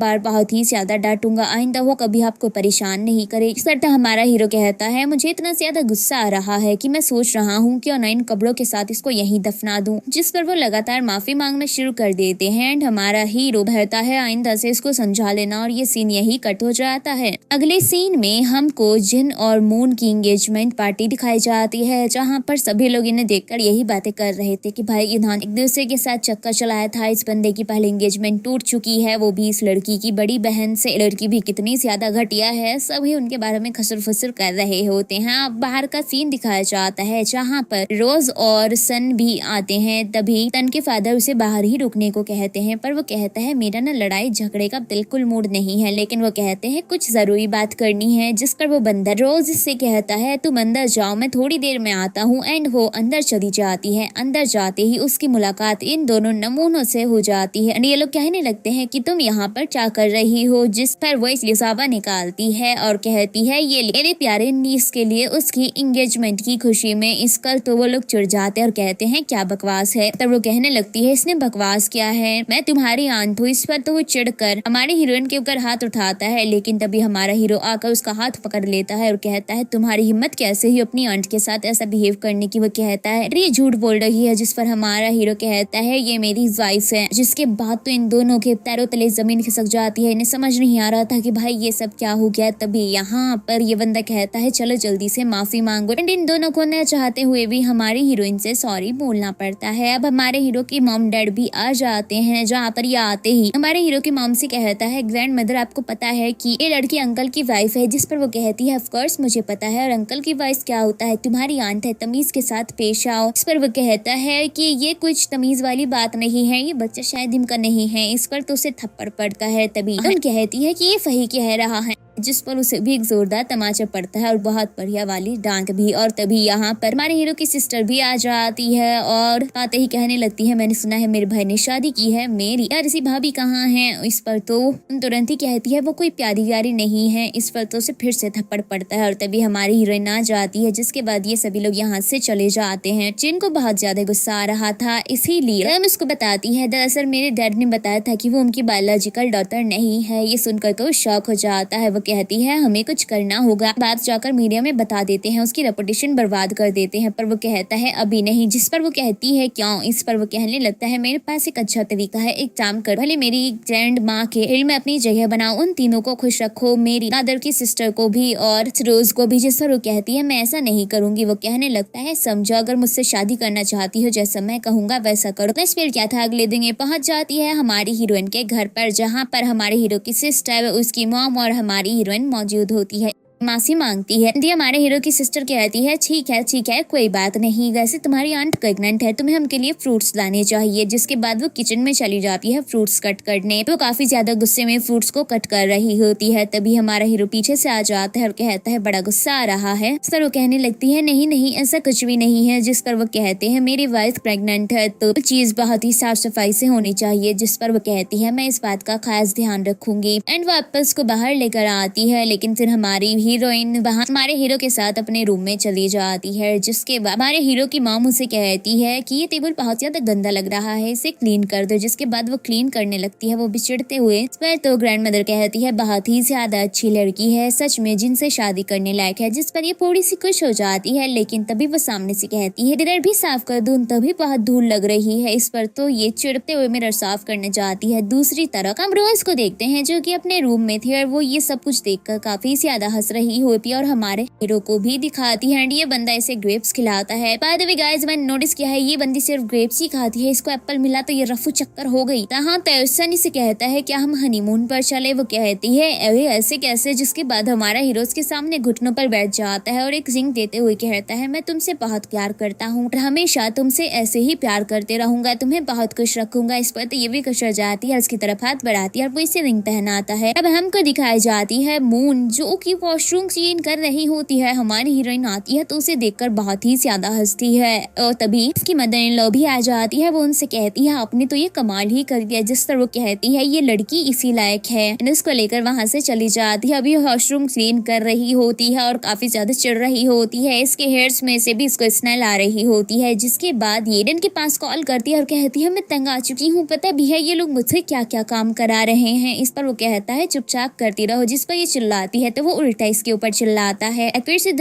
बार बहुत ही ज्यादा डांटूंगा, आइंदा वो कभी आपको परेशान नहीं करे। इस पर हमारा हीरो कहता है मुझे इतना ज्यादा गुस्सा आ रहा है कि मैं सोच रहा हूँ क्यों ना इन कपड़ों के साथ इसको यहीं दफना दूं। जिस पर वो लगातार माफी मांगना शुरू कर देते हैं एंड हमारा हीरो कहता है आइंदा से इसको समझा लेना, और ये सीन यही कट हो जाता है। अगले सीन में हमको जिन और मून की एंगेजमेंट पार्टी दिखाई जाती है, जहाँ पर सभी लोग इन्हें देखकर यही बातें कर रहे थे कि भाई इन्होंने एक दूसरे के साथ चक्कर चलाया था, इस बंदे की पहले एंगेजमेंट टूट चुकी है, वो भी इस लड़की की बड़ी बहन से। लड़की भी कितनी ज्यादा घटिया है, सभी उनके बारे में खसर फसर कर रहे होते हैं। अब बाहर का सीन दिखाया जाता है जहाँ पर रोज और सन भी आते हैं। तभी तन के फादर उसे बाहर ही रुकने को कहते हैं, पर वो कहता है मेरा ना लड़ाई झगड़े का बिल्कुल मूड नहीं है, लेकिन वो कहते हैं कुछ जरूरी बात करनी है। जिस पर वो बंदर रोज इससे कहता है तुम अंदर जाओ, मैं थोड़ी देर में आता हूँ। एंड वो अंदर चली जाती है। अंदर जाते ही उसकी मुलाकात इन दोनों नमूनों से हो जाती है। ये लोग कहने लगते हैं कि तुम यहाँ पर क्या कर रही हो, जिस पर वो लिसाबा निकालती है और कहती है ये मेरे प्यारे नीस के लिए उसकी एंगेजमेंट की खुशी में। इसका तो वो लोग चिढ़ जाते हैं और कहते हैं क्या बकवास है। तब वो कहने लगती है इसने बकवास क्या है, मैं तुम्हारी आंट हूँ। इस पर तो वो चिढ़कर हमारे हीरोइन के ऊपर हाथ उठाता है, लेकिन तभी हमारा हीरो आकर उसका हाथ पकड़ लेता है और कहता है तुम्हारी हिम्मत कैसे ही अपनी आंट के साथ ऐसा बिहेव करने की। वो कहता है ये झूठ बोल रही है। जिस पर हमारा हीरो कहता है ये मेरी वाइफ है। जिसके बाद तो इन दोनों के पैरों तले जमीन खिसक जाती है। इन्हें समझ नहीं आ रहा था कि भाई ये सब क्या हो गया। तभी यहाँ पर ये बंदा कहता है चलो जल्दी से माफी मांगो। एंड इन दोनों को न चाहते हुए भी हमारी हीरोइन से सॉरी बोलना पड़ता है। अब हमारे हीरो की मॉम डैड भी आ जाते हैं, जहाँ पर ये आते ही हमारे हीरो की मॉम से कहता है ग्रैंड मदर आपको पता है कि ये लड़की अंकल की वाइफ है। जिस पर वो कहती है ऑफ कोर्स मुझे पता है, और अंकल की वाइफ क्या होता है, तुम्हारी आंट है, तमीज के साथ पेश आओ। इस पर वो कहता है कि ये कुछ तमीज वाली बात नहीं है, ये बच्चा शायद इनका नहीं है। इस पर तो उसे थप्पड़ पड़ता है। तभी हम कहती है कि ये फही कह रहा है, जिस पर उसे भी एक जोरदार तमाचा पड़ता है और बहुत बढ़िया वाली डांट भी। और तभी यहाँ पर हमारे हीरो की सिस्टर भी आ जाती है और आते ही कहने लगती है मैंने सुना है मेरे भाई ने शादी की है, मेरी यार इसी भाभी कहाँ है। इस पर तो तुरंत ही कहती है वो कोई प्यारी व्यारी नहीं है। इस पर तो उसे फिर से थप्पड़ पड़ता है और तभी हमारी हीरोइन आ जाती है, जिसके बाद ये सभी लोग यहाँ से चले जाते हैं। जिनको बहुत ज्यादा गुस्सा आ रहा था, इसीलिए हम उसको बताती है दरअसल मेरे डैड ने बताया था कि वो उनकी बायोलॉजिकल डॉटर नहीं है। ये सुनकर तो शॉक हो जाता है। वो कहती है हमें कुछ करना होगा, बात जाकर मीडिया में बता देते हैं, उसकी रेपुटेशन बर्बाद कर देते हैं। पर वो कहता है अभी नहीं। जिस पर वो कहती है क्यों। इस पर वो कहने लगता है मेरे पास एक अच्छा तरीका है, एक काम कर, भले मेरी ग्रैंड माँ के दिल में अपनी जगह बनाओ, उन तीनों को खुश रखो, मेरी फादर की सिस्टर को भी और रोज को भी। जिस पर वो कहती है मैं ऐसा नहीं करूंगी। वो कहने लगता है समझो अगर मुझसे शादी करना चाहती हो जैसा मैं कहूंगा वैसा करो। बस फिर क्या था, अगले दिन ये पहुंच जाती है हमारी हीरोइन के घर पर, जहाँ पर हमारे हीरो की सिस्टर, उसकी मॉम और हमारी हीरोइन मौजूद होती है। माफी मांगती है। दी हमारे हीरो की सिस्टर कहती है ठीक है कोई बात नहीं, वैसे तुम्हारी आंट प्रेग्नेंट है, तुम्हें उनके लिए फ्रूट्स लाने चाहिए। जिसके बाद वो किचन में चली जाती है फ्रूट्स कट करने। वो काफी ज्यादा गुस्से में फ्रूट्स को कट कर रही होती है। तभी हमारा हीरो पीछे से आ जाता है और कहता है बड़ा गुस्सा आ रहा है। सर वो कहने लगती है नहीं ऐसा कुछ भी नहीं है। जिस पर वो कहते हैं मेरी वाइफ प्रेग्नेंट है तो चीज बहुत ही साफ सफाई से होनी चाहिए। जिस पर वो कहती है मैं इस बात का खास ध्यान रखूंगी। एंड वापस को बाहर लेकर आती है, लेकिन फिर हमारी हीरोइन वहाँ हमारे हीरो के साथ अपने रूम में चली जाती है। जिसके बाद हमारे हीरो की मॉम उसे कहती है कि ये टेबल बहुत ज्यादा गंदा लग रहा है, इसे क्लीन कर दो। जिसके बाद वो क्लीन करने लगती है, वो भी चिढ़ते हुए। इस पर तो ग्रैंड मदर कहती है बहुत ही ज्यादा अच्छी लड़की है, सच में जिनसे शादी करने लायक है। जिस पर ये थोड़ी सी खुश हो जाती है, लेकिन तभी वो सामने से कहती है मिरर भी साफ कर दूं, तभी बहुत धूल लग रही है। इस पर तो ये चिढ़ते हुए मिरर साफ करने जाती है। दूसरी तरफ हम रोज को देखते हैं जो कि अपने रूम में थी और वो ये सब कुछ देखकर काफी ज्यादा हंस रही होती है और हमारे हीरो को भी दिखाती है। ये बंदा इसे ग्रेप्स खिलाता है। बाय द वे गाइस मैंने नोटिस किया है ये बंदी सिर्फ ग्रेप्स ही खाती है, इसको एप्पल मिला तो ये रफू चक्कर हो गई। हाँ तयसन इसे कहता है क्या हम हनीमून पर चले। वो कहती है अरे ऐसे कैसे। जिसके बाद हमारा हीरो उसके सामने घुटनों पर बैठ जाता है और एक जिंक देते हुए कहता है मैं तुमसे बहुत प्यार करता हूँ और हमेशा तुमसे ऐसे ही प्यार करते रहूंगा, तुम्हें बहुत खुश रखूंगा। इस पर तो ये भी खुश हो जाती है, उसकी तरफ हाथ बढ़ाती है और वो इसे रिंग पहनाता है। अब हमको दिखाई जाती है मून जो कि वॉशरूम क्लीन कर रही होती है, हमारी हीरोइन आती है तो उसे देखकर बहुत ही ज्यादा हंसती है और तभी उसकी मदर इन लॉ भी आ जाती है। वो उनसे कहती है आपने तो ये कमाल ही कर दिया, जिस पर वो कहती है ये लड़की इसी लायक है। उसको लेकर वहां से चली जाती है। अभी वॉशरूम क्लीन कर रही होती है और काफी ज्यादा चिढ़ रही होती है। इसके हेयर्स में से भी इसको स्मेल आ रही होती है, जिसके बाद ये एडन के पास कॉल करती है और कहती है मैं तंग आ चुकी हूँ, पता भी है ये लोग मुझसे क्या क्या काम करा रहे हैं। इस पर वो कहता है चुपचाप करती रहो, जिस पर ये चिल्लाती है तो वो उल्टा इसके ऊपर चिल्लाता है, फिर से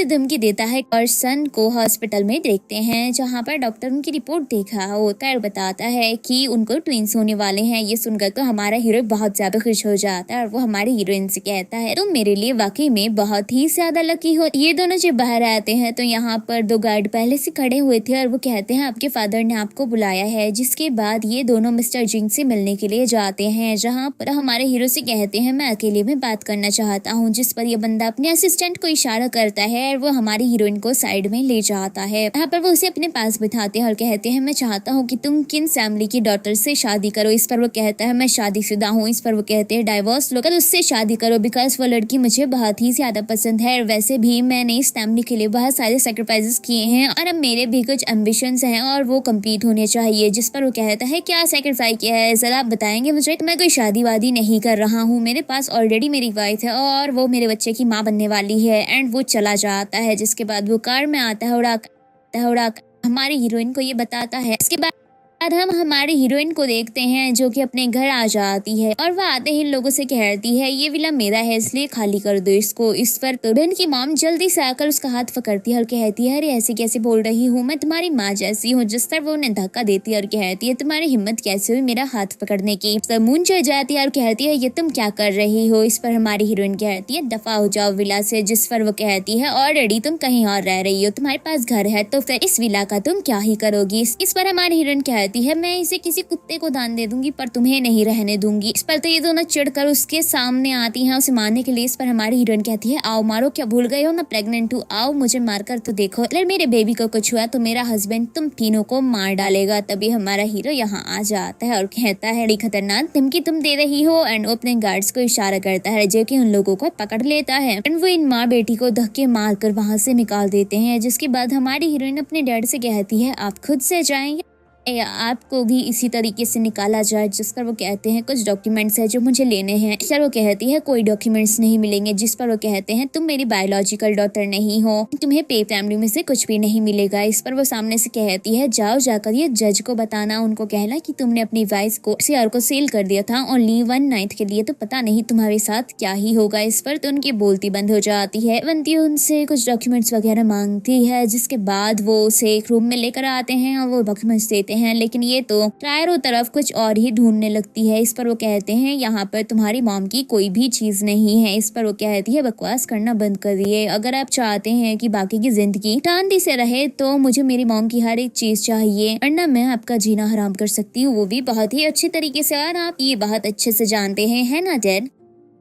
धमकी देता है और सन को हॉस्पिटल में देखते हैं जहाँ पर डॉक्टर उनकी रिपोर्ट देख रहा होता है और बताता है कि उनको ट्विंस होने वाले हैं। ये सुनकर तो हमारा हीरो बहुत ज्यादा खुश हो जाता है और वो हमारी हीरोइन से कहता है तुम मेरे लिए वाकई में बहुत ही ज्यादा लकी हो। ये दोनों जब बाहर आते हैं तो यहाँ पर दो गार्ड पहले से खड़े हुए थे और वो कहते हैं आपके फादर ने आपको बुलाया है। जिसके बाद ये दोनों मिस्टर जिंग से मिलने के लिए जाते हैं, जहाँ पर हमारे हीरो से कहते हैं मैं अकेले में बात करना चाहता हूँ। जिस पर यह बंदा अपने असिस्टेंट को इशारा करता है और वो हमारी हीरोइन को साइड में ले जाता है। यहाँ पर वो उसे अपने पास बिठाते हैं और कहते हैं मैं चाहता हूँ कि तुम किन फैमिली की डॉटर से शादी करो। इस पर वो कहता है मैं शादीशुदा हूँ। इस पर वो कहते हैं डाइवोर्स लो, उससे शादी करो बिकॉज वो लड़की मुझे बहुत ही ज्यादा पसंद है। वैसे भी मैंने इस फैमिली के लिए बहुत सारे सेक्रीफाइसेस किए हैं और अब मेरे भी कुछ एम्बिशंस हैं और वो कंप्लीट होने चाहिए। जिस पर वो कहता है क्या सेक्रीफाइस किया है जरा आप बताएंगे मुझे। तो मैं कोई शादी वादी नहीं कर रहा हूँ, मेरे पास ऑलरेडी मेरी वाइफ है और वो मेरे बच्चे की माँ बनने वाली है। एंड वो चला जाता है। जिसके बाद वो कार में आता है उड़ा हमारी हीरोइन को ये बताता है। इसके बाद हम हमारे हीरोइन को देखते हैं जो कि अपने घर आ जाती है और वह आते ही लोगों से कहती है ये विला मेरा है इसलिए खाली कर दो इसको। इस पर तो बहन की मॉम जल्दी से आकर उसका हाथ पकड़ती है और कहती है अरे ऐसे कैसे बोल रही हूँ, मैं तुम्हारी माँ जैसी हूँ। जिस पर वो उन्हें धक्का देती है और कहती है तुम्हारी हिम्मत कैसे हुई मेरा हाथ पकड़ने की। मून चढ़ जाती है और कहती है ये तुम क्या कर रही हो। इस पर हमारी हीरोइन कहती है दफा हो जाओ विला से। जिस पर वो कहती है ऑलरेडी तुम कहीं और रह रही हो, तुम्हारे पास घर है तो फिर इस विला का तुम क्या ही करोगी। इस पर हमारी हीरोइन कहती है मैं इसे किसी कुत्ते को दान दे दूंगी पर तुम्हें नहीं रहने दूंगी। इस पर तो ये दोनों चिढ़कर उसके सामने आती हैं उसे मारने के लिए। इस पर हमारी हीरोइन कहती है आओ मारो, क्या भूल गए हो मैं प्रेग्नेंट हूँ, आओ मुझे मारकर तो देखो, अगर मेरे बेबी को कुछ हुआ तो मेरा हस्बैंड तुम तीनों को मार डालेगा। तभी हमारा हीरो यहाँ आ जाता है और कहता है बड़ी खतरनाक धमकी तुम दे रही हो। एंड वो अपने गार्ड्स को इशारा करता है जो कि उन लोगों को पकड़ लेता है। एंड वो इन माँ बेटी को धक्के मार कर वहाँ से निकाल देते हैं। जिसके बाद हमारी हीरोइन अपने डैड से कहती है आप खुद से जाएंगे या आपको भी इसी तरीके से निकाला जाए। जिस पर वो कहते हैं कुछ डॉक्यूमेंट्स है जो मुझे लेने हैं। इस पर वो कहती है कोई डॉक्यूमेंट्स नहीं मिलेंगे। जिस पर वो कहते हैं तुम मेरी बायोलॉजिकल डॉटर नहीं हो, तुम्हें पे फैमिली में से कुछ भी नहीं मिलेगा। इस पर वो सामने से कहती है जाओ जाकर ये जज को बताना, उनको कहना कि तुमने अपनी वाइफ को शेयर को सेल कर दिया था ओनली 1 नाइट के लिए, तो पता नहीं तुम्हारे साथ क्या ही होगा। इस पर तो उनकी बोलती बंद हो जाती है। बंती उनसे कुछ डॉक्यूमेंट्स वगैरह मांगती है। जिसके बाद वो उसे एक रूम में लेकर आते हैं और वो डॉक्यूमेंट्स देते हैं, लेकिन ये तो चारों तरफ कुछ और ही ढूंढने लगती है। इस पर वो कहते हैं यहाँ पर तुम्हारी मॉम की कोई भी चीज नहीं है। इस पर वो कहती है बकवास करना बंद करिए, अगर आप चाहते हैं कि बाकी की जिंदगी शांति से रहे तो मुझे मेरी मॉम की हर एक चीज चाहिए, वरना मैं आपका जीना हराम कर सकती हूँ, वो भी बहुत ही अच्छे तरीके से। और आप ये बहुत अच्छे से जानते हैं, है ना डैड।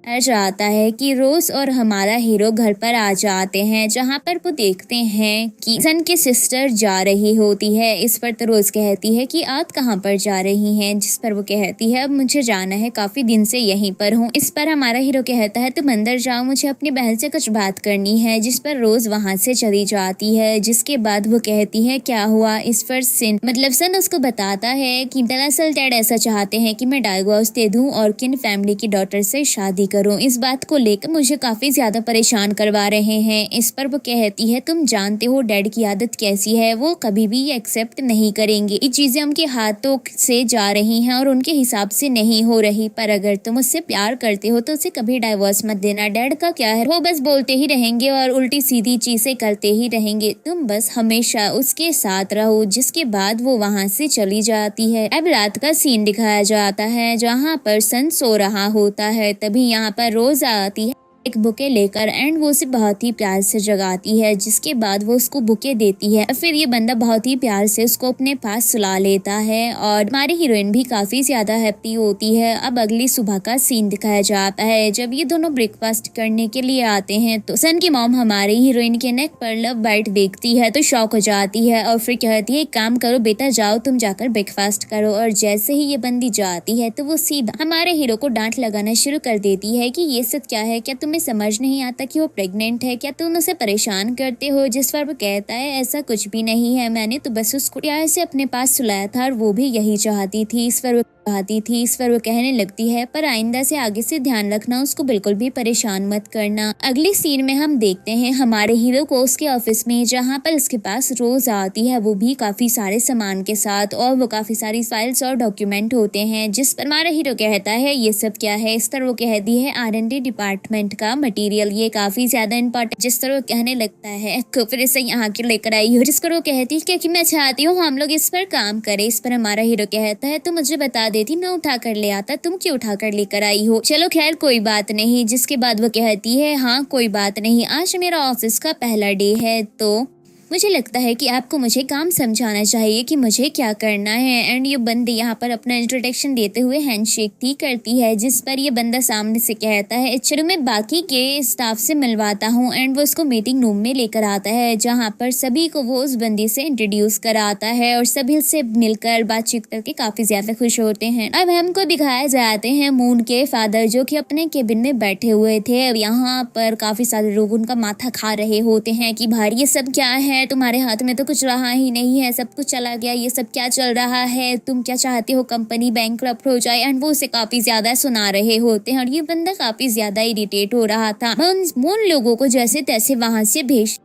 जाता है कि रोज और हमारा हीरो घर पर आ जाते हैं, जहाँ पर वो देखते हैं कि सन की सिस्टर जा रही होती है। इस पर तो रोज कहती है कि आप कहाँ पर जा रही हैं। जिस पर वो कहती है अब मुझे जाना है, काफी दिन से यहीं पर हूँ। इस पर हमारा हीरो कहता है तुम अंदर जाओ, मुझे अपनी बहन से कुछ बात करनी है। जिस पर रोज वहाँ से चली जाती है। जिसके बाद वो कहती है क्या हुआ। इस पर सन उसको बताता है कि दरअसल डैड ऐसा चाहते हैं कि मैं डाइवोर्स दे दूं और किन फैमिली की डॉटर से शादी करूं। इस बात को लेकर मुझे काफी ज्यादा परेशान करवा रहे हैं। इस पर वो कहती है तुम जानते हो डैड की आदत कैसी है, वो कभी भी एक्सेप्ट नहीं करेंगे। ये चीजें उनके हाथों से जा रही हैं और उनके हिसाब से नहीं हो रही, पर अगर तुम उससे प्यार करते हो तो उसे कभी डाइवोर्स मत देना। डैड का क्या है, वो बस बोलते ही रहेंगे और उल्टी सीधी चीजें करते ही रहेंगे, तुम बस हमेशा उसके साथ रहो। जिसके बाद वो वहाँ से चली जाती है। अब रात का सीन दिखाया जाता है जहाँ पर सन सो रहा होता है। तभी यहाँ पर रोज आती है एक बुके लेकर एंड वो उसे बहुत ही प्यार से जगाती है। जिसके बाद वो उसको बुके देती है। फिर ये बंदा बहुत ही प्यार से उसको अपने पास सुला लेता है और हमारी हीरोइन भी काफी ज्यादा हैप्पी होती है। अब अगली सुबह का सीन दिखाया जाता है जब ये दोनों ब्रेकफास्ट करने के लिए आते हैं तो सन की मॉम हमारी हीरोइन के नेक पर लव बाइट देखती है तो शॉक हो जाती है और फिर कहती है एक काम करो बेटा, जाओ तुम जाकर ब्रेकफास्ट करो। और जैसे ही ये बंदी जाती है तो वो सीधा हमारे हीरो को डांट लगाना शुरू कर देती है कि ये सब क्या है, क्या तुम्हें तुम्हें समझ नहीं आता कि वो प्रेग्नेंट है, क्या तुम उसे परेशान करते हो? जिस पर वो कहता है ऐसा कुछ भी नहीं है, मैंने तो बस उसको प्यार से अपने पास सुलाया था और वो भी यही चाहती थी। इस पर वो कहने लगती है, पर आइंदा से आगे से ध्यान रखना, उसको बिल्कुल भी परेशान मत करना। अगली सीन में हम देखते हैं हमारे हीरो को उसके ऑफिस में, जहाँ पर उसके पास रोज आती है, वो भी काफी सारे सामान के साथ, और वो काफी सारी फाइल्स और डॉक्यूमेंट होते हैं। जिस पर हमारा हीरो कहता है ये सब क्या है? इस पर वो कहती है R&D डिपार्टमेंट का मटेरियल, ये काफी ज्यादा इम्पोर्टेंट। जिस पर वो कहने लगता है फिर से यहाँ के लेकर आई हो? जिस पर वो कहती है क्योंकि मैं चाहती हूँ हम लोग इस पर काम करें। इस पर हमारा हीरो कहता है तो मुझे बता देती, मैं उठा कर ले आता, तुम क्यों उठा कर लेकर आई हो? चलो खैर कोई बात नहीं। जिसके बाद वो कहती है हाँ कोई बात नहीं, आज मेरा ऑफिस का पहला डे है, तो मुझे लगता है कि आपको मुझे काम समझाना चाहिए कि मुझे क्या करना है। एंड ये बंदी यहाँ पर अपना इंट्रोडक्शन देते हुए हैंडशेक भी करती है, जिस पर ये बंदा सामने से कहता है चलो मैं बाकी के स्टाफ से मिलवाता हूँ। एंड वो उसको मीटिंग रूम में लेकर आता है, जहाँ पर सभी को वो उस बंदी से इंट्रोड्यूस कराता है और सभी से मिलकर बातचीत करके काफी ज्यादा खुश होते हैं। अब हमको दिखाए जाते हैं मून के फादर, जो कि अपने केबिन में बैठे हुए थे। अब यहाँ पर काफी सारे लोग उनका माथा खा रहे होते हैं कि भाई ये सब क्या है, तुम्हारे हाथ में तो कुछ रहा ही नहीं है, सब कुछ चला गया, ये सब क्या चल रहा है, तुम क्या चाहते हो कंपनी बैंकरप्ट हो जाए? एंड वो उसे काफी ज्यादा सुना रहे होते हैं और ये बंदा काफी ज्यादा इरिटेट हो रहा था। उन लोगों को जैसे तैसे वहां से भेज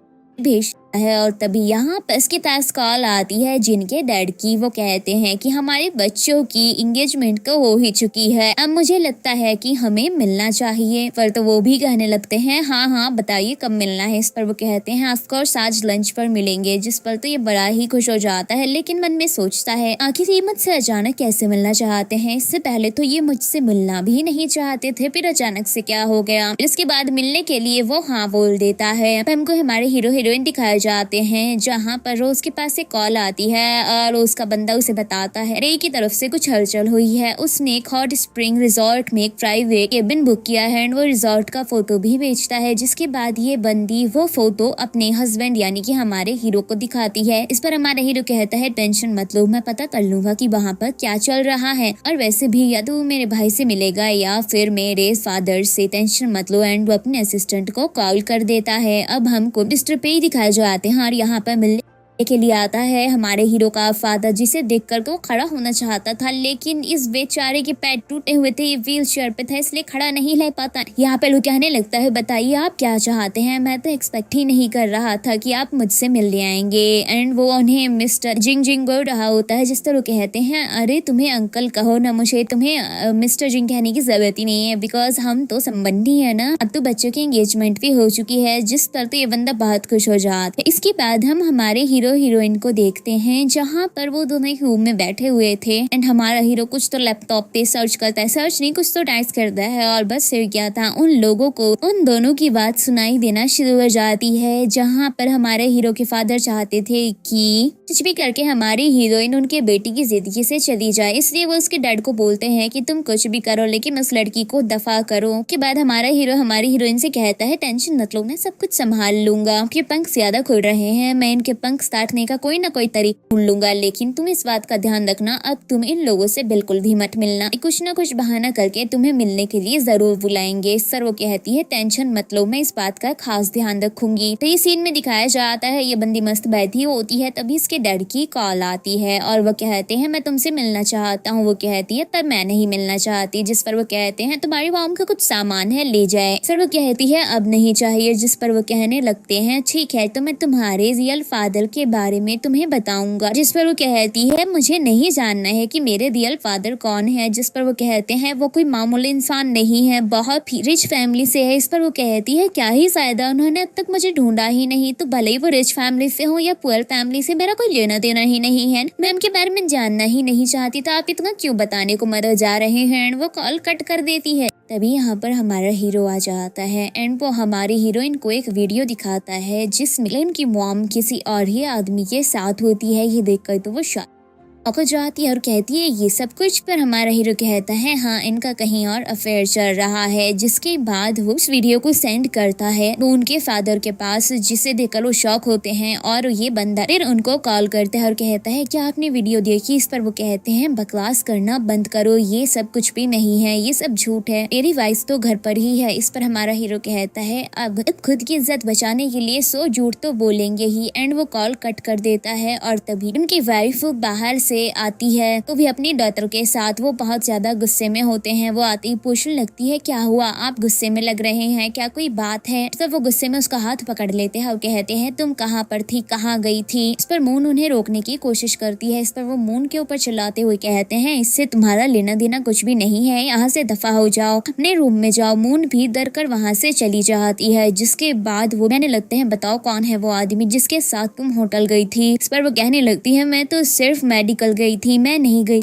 है। और तभी यहाँ पर इसके पास कॉल आती है जिनके डैड की। वो कहते हैं कि हमारे बच्चों की एंगेजमेंट तो हो ही चुकी है, अब मुझे लगता है कि हमें मिलना चाहिए। पर तो वो भी कहने लगते हैं हाँ बताइए कब मिलना है? इस पर वो कहते हैं ऑफ कोर्स आज लंच पर मिलेंगे। जिस पर तो ये बड़ा ही खुश हो जाता है, लेकिन मन में सोचता है आखिर ये मुझसे अचानक कैसे मिलना चाहते हैं? इससे पहले तो ये मुझसे मिलना भी नहीं चाहते थे, फिर अचानक से क्या हो गया? इसके बाद मिलने के लिए वो हाँ बोल देता है। हमको हमारे हीरो हीरोइन दिखाए जाते हैं, जहाँ पर रोज के पास एक कॉल आती है और उसका बंदा उसे बताता है रे की तरफ से कुछ हलचल हुई है। उसने एक हॉट स्प्रिंग रिजॉर्ट में एक प्राइवेट केबिन बुक किया है एंड वो रिजॉर्ट का फोटो भी बेचता है। जिसके बाद ये बंदी वो फोटो अपने हस्बैंड यानी कि हमारे हीरो को दिखाती है। इस पर हमारा हीरो कहता है टेंशन मत लो, मैं पता कर लूंगा कि वहाँ पर क्या चल रहा है, और वैसे भी या तो मेरे भाई से मिलेगा या फिर मेरे फादर से, टेंशन मत लो। एंड वो अपने असिस्टेंट को कॉल कर देता है। अब हमको मिस्टर पे ही दिखाए जाते हैं और यहाँ पर मिलने के लिए आता है हमारे हीरो का फादर, जिसे देखकर वो खड़ा होना चाहता था, लेकिन इस बेचारे के पैर टूटे हुए थे, ये व्हील चेयर पे था, इसलिए खड़ा नहीं ले पाता। यहाँ पे लोग कहने लगता है बताइए आप क्या चाहते हैं? मैं तो एक्सपेक्ट ही नहीं कर रहा था कि आप मुझसे मिलने आएंगे। एंड वो उन्हें मिस्टर जिंग जिंग बोल रहा होता है, जिस तरह कहते हैं अरे तुम्हें अंकल कहो ना, मुझे तुम्हें मिस्टर जिंग कहने की जरूरत ही नहीं है, बिकॉज हम तो संबंधी है ना। अब तो बच्चों की एंगेजमेंट भी हो चुकी है। जिस पर तो ये बंदा बहुत खुश हो जाता है। इसके बाद हम हमारे हीरो हीरोइन को देखते हैं, जहाँ पर वो दोनों एक रूम में बैठे हुए थे एंड हमारा हीरो कुछ तो लैपटॉप पे सर्च करता है, सर्च नहीं कुछ तो टाइप करता है, और बस फिर क्या था उन लोगों को उन दोनों की बात सुनाई देना शुरू हो जाती है। जहाँ पर हमारे हीरो के फादर चाहते थे कि कुछ भी करके हमारी हीरोइन उनके बेटी की जिंदगी से चली जाए, इसलिए वो उसके डैड को बोलते हैं कि तुम कुछ भी करो लेकिन उस लड़की को दफा करो। के बाद हमारा हीरो हमारी हीरोइन से कहता है टेंशन मत लो, मैं सब कुछ संभाल लूंगा। आपके पंख ज्यादा खुल रहे हैं, मैं इनके पंख काटने का कोई ना कोई तरीका ढूंढ लूंगा, लेकिन तुम इस बात का ध्यान रखना अब तुम इन लोगों से बिल्कुल भी मत मिलना, कुछ ना कुछ बहाना करके तुम्हें मिलने के लिए जरूर बुलाएंगे। सर वो कहती है टेंशन मत लो, मैं इस बात का खास ध्यान रखूंगी। तो ये सीन में दिखाया जाता है ये बंदी मस्त बैठी होती है, तभी इसके डैड की कॉल आती है और वो कहते हैं मैं तुमसे मिलना चाहता हूँ। वो कहती है पर मैं नहीं मिलना चाहती। जिस पर वो कहते हैं तुम्हारी मॉम का कुछ सामान है ले जाए। सर वो कहती है अब नहीं चाहिए। जिस पर वो कहने लगते हैं ठीक है तो मैं तुम्हारे रियल फादर के बारे में तुम्हें बताऊंगा। जिस पर वो कहती है मुझे नहीं जानना है कि मेरे रियल फादर कौन है। जिस पर वो कहते हैं वो कोई मामूली इंसान नहीं है, बहुत ही रिच फैमिली से है। इस पर वो कहती है क्या ही फायदा, उन्होंने अब तक मुझे ढूंढा ही नहीं, तो भले ही वो रिच फैमिली से हो या पुअर फैमिली से, मेरा कोई लेना देना ही नहीं है, मैं उनके बारे में जानना ही नहीं चाहती, तो आप इतना क्यों बताने को मर जा रहे हैं। वो कॉल कट कर देती है। तभी यहाँ पर हमारा हीरो आ जाता है एंड वो हमारी हीरोइन को एक वीडियो दिखाता है जिसमें उनकी मॉम किसी और ही आदमी के साथ होती है। ये देखकर तो वो शॉक हो जाती है और कहती है ये सब कुछ, पर हमारा हीरो कहता है हाँ इनका कहीं और अफेयर चल रहा है। जिसके बाद वो उस वीडियो को सेंड करता है तो उनके फादर के पास, जिसे देखकर वो शॉक होते हैं और ये बंदा फिर उनको कॉल करता है और कहता है क्या आपने वीडियो देखी। इस पर वो कहते हैं बकवास करना बंद करो, ये सब कुछ भी नहीं है, ये सब झूठ है, मेरी वाइफ तो घर पर ही है। इस पर हमारा हीरो कहता है अब खुद की इज्जत बचाने के लिए 100 झूठ तो बोलेंगे ही। एंड वो कॉल कट कर देता है और तभी उनकी वाइफ बाहर से आती है तो भी अपनी डॉटर के साथ। वो बहुत ज्यादा गुस्से में होते हैं। वो आती ही पूछने लगती है क्या हुआ, आप गुस्से में लग रहे हैं, क्या कोई बात है। तो वो गुस्से में उसका हाथ पकड़ लेते हैं और कहते हैं तुम कहाँ पर थी, कहाँ गई थी। इस पर मून उन्हें रोकने की कोशिश करती है। इस पर वो मून के ऊपर चिल्लाते हुए कहते हैं इससे तुम्हारा लेना देना कुछ भी नहीं है, यहाँ से दफा हो जाओ, अपने रूम में जाओ। मून भी डर कर वहाँ से चली जाती है। जिसके बाद वो कहने लगते हैं बताओ कौन है वो आदमी जिसके साथ तुम होटल गई थी। इस पर वो कहने लगती है मैं तो सिर्फ मेडिकल गई थी, मैं नहीं गई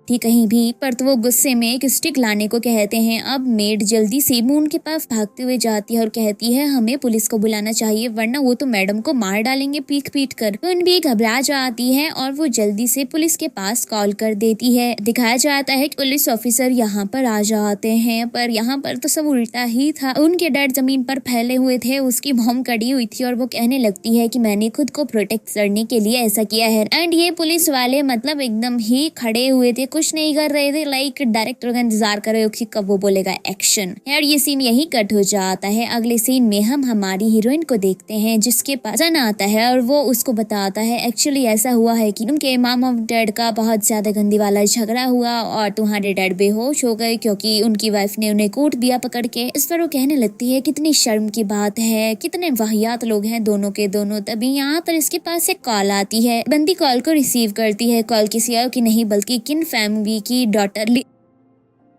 थी कहीं भी। पर तो वो गुस्से में एक स्टिक लाने को कहते हैं। अब मेड जल्दी से मून के पास भागते हुए जाती है और कहती है हमें पुलिस को बुलाना चाहिए वरना वो तो मैडम को मार डालेंगे पीट पीट कर। मून भी घबरा जाती है और वो जल्दी से पुलिस के पास कॉल कर देती है। दिखाया जाता है कि पुलिस ऑफिसर यहाँ पर आ जाते हैं, पर यहाँ पर तो सब उल्टा ही था। उनके डैड जमीन पर फैले हुए थे, उसकी बॉम्ब कड़ी हुई थी और वो कहने लगती है कि मैंने खुद को प्रोटेक्ट करने के लिए ऐसा किया है। एंड ये पुलिस वाले मतलब एकदम ही खड़े हुए थे, कुछ नहीं कर रहे थे, लाइक डायरेक्टर का इंतजार कर रहे हो कि कब वो बोलेगा एक्शन। यार ये सीन यही कट हो जाता है। अगले सीन में हम हमारी हीरोइन को देखते हैं जिसके पास जन आता है और वो उसको बताता है एक्चुअली ऐसा हुआ है कि उनके मॉम और डैड का बहुत ज्यादा गंदी वाला झगड़ा हुआ और तुम्हारे डैड बेहोश हो गए क्योंकि उनकी वाइफ ने उन्हें कूट दिया पकड़ के। इस पर वो कहने लगती है कितनी शर्म की बात है, कितने वाहियात लोग हैं दोनों के दोनों। तभी यहाँ पर इसके पास एक कॉल आती है। बंदी कॉल को रिसीव करती है। कॉल किसी और की नहीं बल्कि किन फैमिली की डॉटर